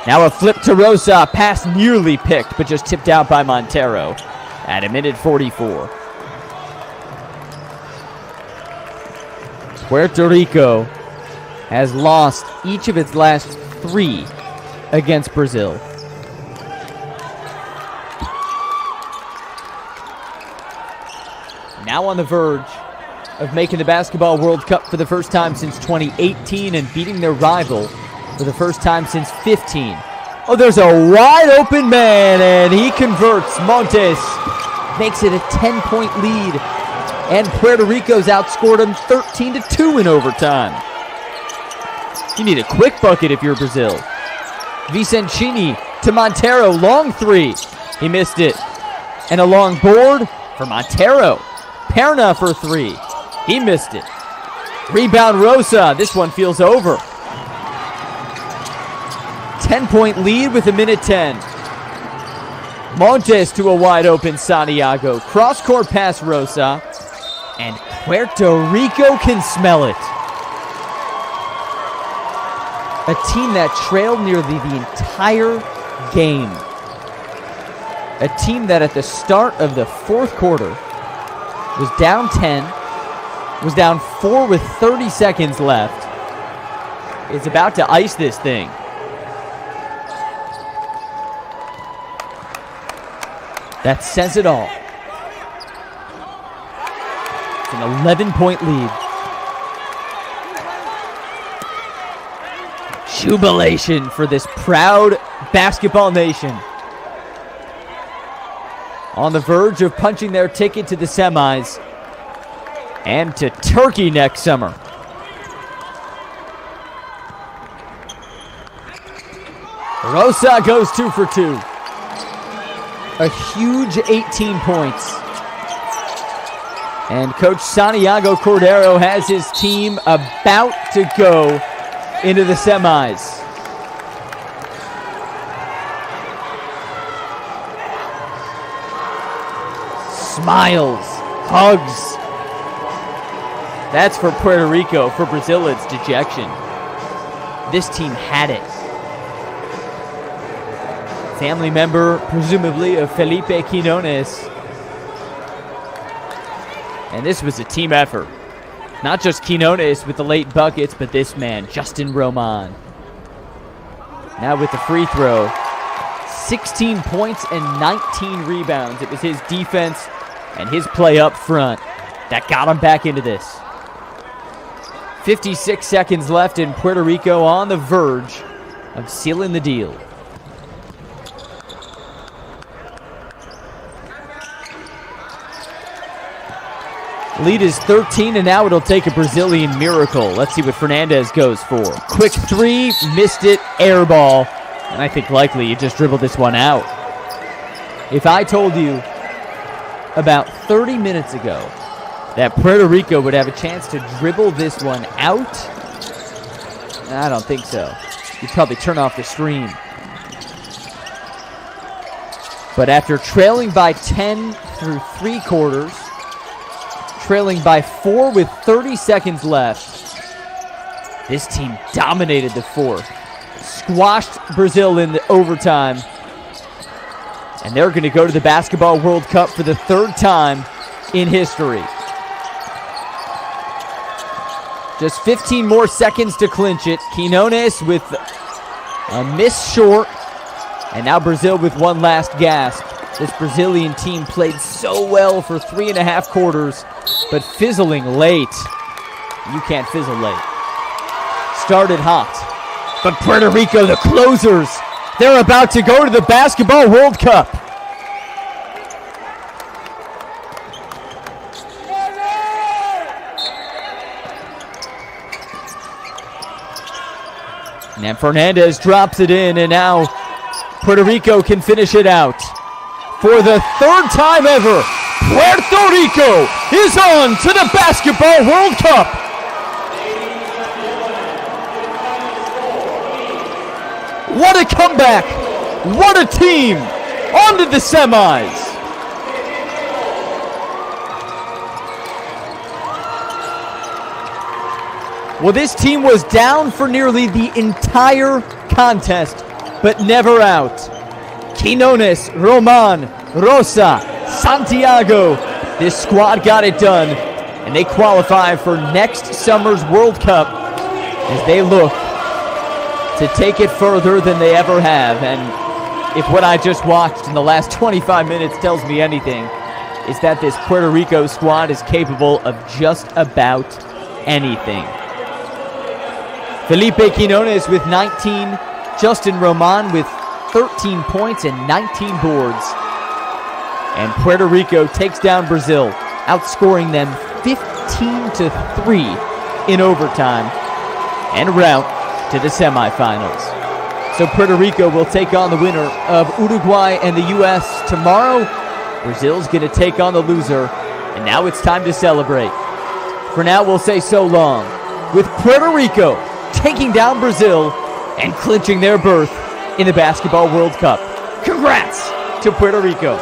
Now a flip to Rosa. Pass nearly picked, but just tipped out by Montero at 1:44. Puerto Rico has lost each of its last 3 against Brazil. Now on the verge of making the Basketball World Cup for the first time since 2018 and beating their rival for the first time since 15. Oh, there's a wide open man, and he converts. Montes makes it a 10-point lead, and Puerto Rico's outscored them 13-2 in overtime. You need a quick bucket if you're Brazil. Vicencini to Montero, long 3. He missed it. And a long board for Montero. Perna for 3. He missed it. Rebound Rosa. This one feels over. 10-point lead with 1:10. Montes to a wide open Santiago. Cross-court pass Rosa. And Puerto Rico can smell it. A team that trailed nearly the entire game. A team that at the start of the 4th quarter was down 10, was down 4 with 30 seconds left. It's about to ice this thing. That says it all. It's an 11-point lead. Jubilation for this proud basketball nation. On the verge of punching their ticket to the semis and to Turkey next summer. Rosa goes 2 for 2. A huge 18 points. And Coach Santiago Cordero has his team about to go into the semis. Smiles, hugs. That's for Puerto Rico. For Brazil, it's dejection. This team had it. Family member, presumably, of Felipe Quinones. And this was a team effort. Not just Quinones with the late buckets, but this man, Justin Roman. Now with the free throw, 16 points and 19 rebounds. It was his defense and his play up front that got him back into this. 56 seconds left, and Puerto Rico on the verge of sealing the deal. Lead is 13, and now it'll take a Brazilian miracle. Let's see what Fernandez goes for. Quick three, missed it, air ball. And I think likely you just dribbled this one out. If I told you about 30 minutes ago that Puerto Rico would have a chance to dribble this one out, I don't think so. You'd probably turn off the stream. But after trailing by 10 through 3 quarters, trailing by 4 with 30 seconds left, this team dominated the fourth. Squashed Brazil in the overtime. And they're going to go to the Basketball World Cup for the 3rd time in history. Just 15 more seconds to clinch it. Quinones with a miss short. And now Brazil with one last gasp. This Brazilian team played so well for 3.5 quarters, but fizzling late. You can't fizzle late. Started hot. But Puerto Rico, the closers, they're about to go to the Basketball World Cup. And Fernandez drops it in, and now Puerto Rico can finish it out. For the 3rd time ever, Puerto Rico is on to the Basketball World Cup. What a comeback! What a team! On to the semis! Well, this team was down for nearly the entire contest, but never out. Quinones, Roman, Rosa, Santiago. This squad got it done, and they qualify for next summer's World Cup as they look to take it further than they ever have. And if what I just watched in the last 25 minutes tells me anything, is that this Puerto Rico squad is capable of just about anything. Felipe Quinones with 19, Justin Roman with 13 points and 19 boards. And Puerto Rico takes down Brazil, outscoring them 15-3 in overtime, en route to the semifinals. So Puerto Rico will take on the winner of Uruguay and the U.S. tomorrow. Brazil's going to take on the loser, and now it's time to celebrate. For now, we'll say so long, with Puerto Rico taking down Brazil and clinching their berth in the Basketball World Cup. Congrats to Puerto Rico.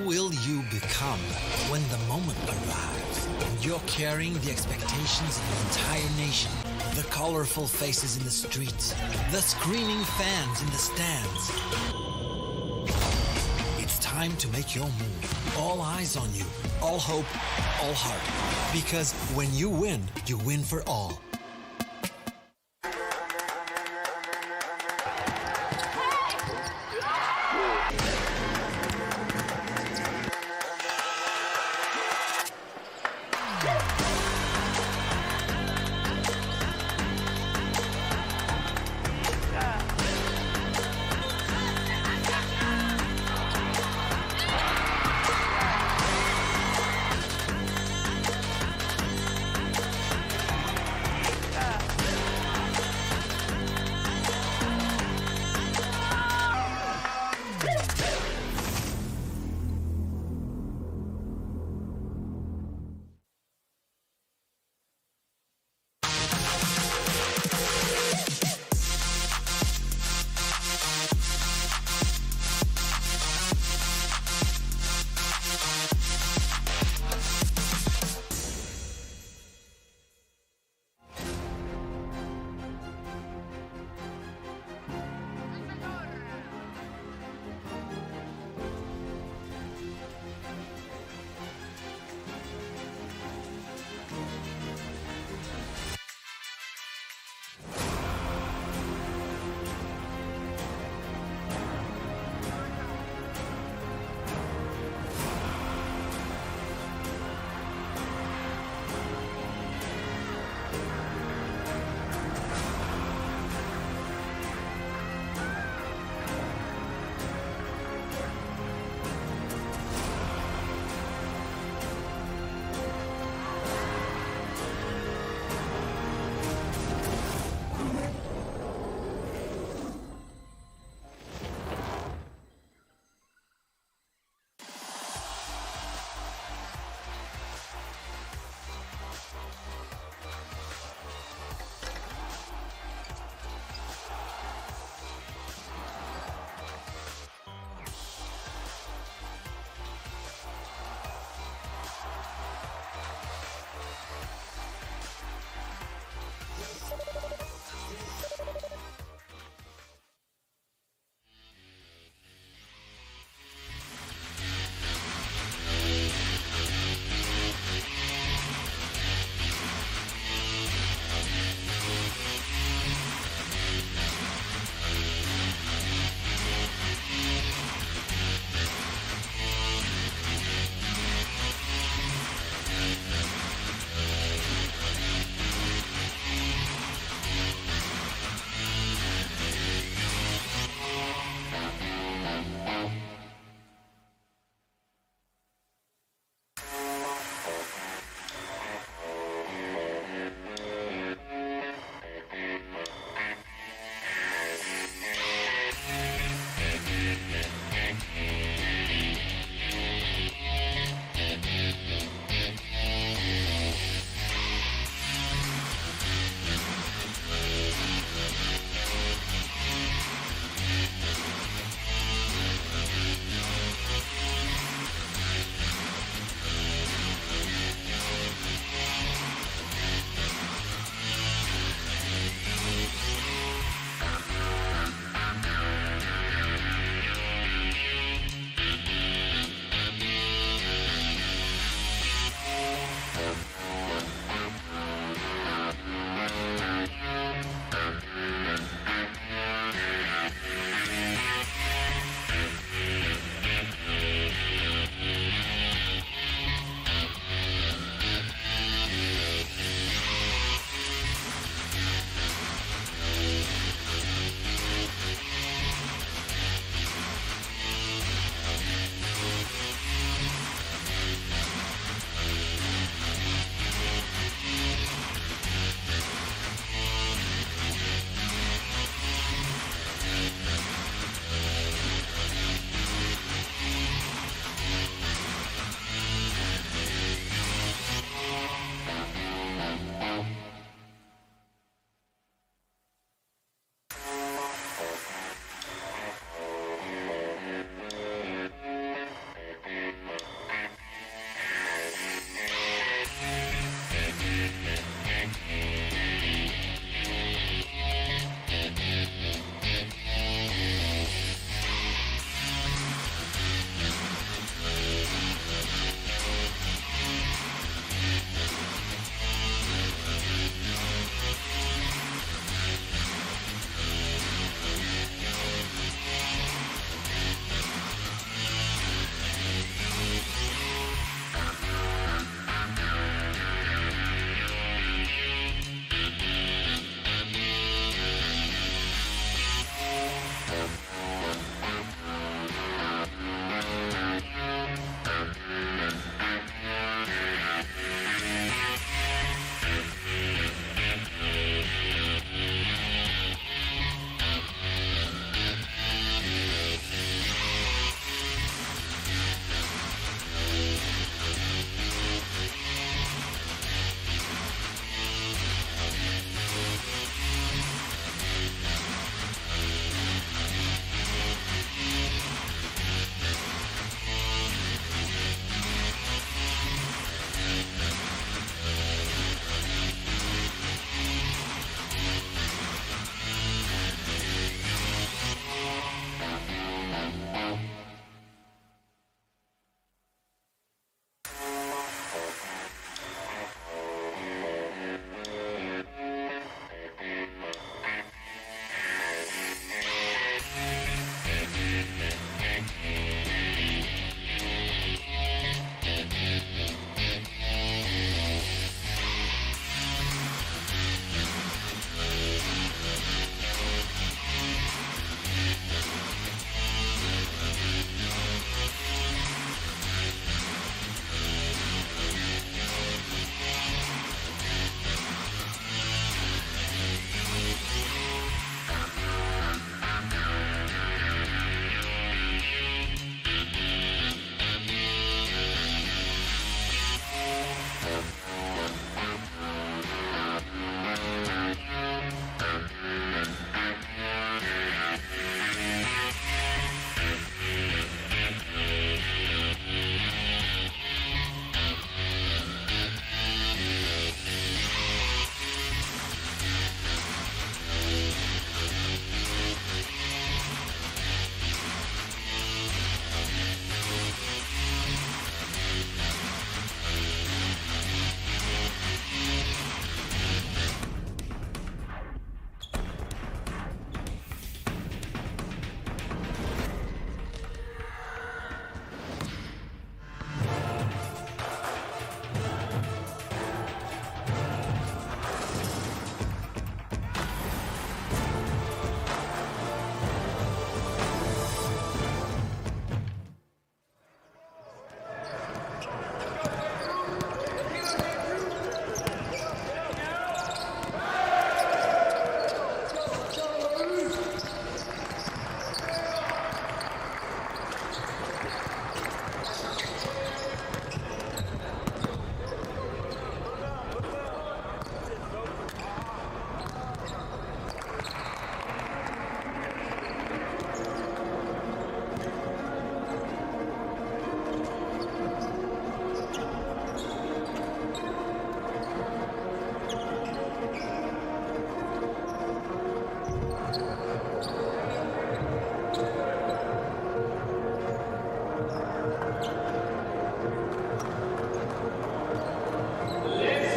will you become when the moment arrives and you're carrying the expectations of an entire nation? The colorful faces in the streets, the screaming fans in the stands. It's time to make your move. All eyes on you, all hope, all heart. Because when you win for all.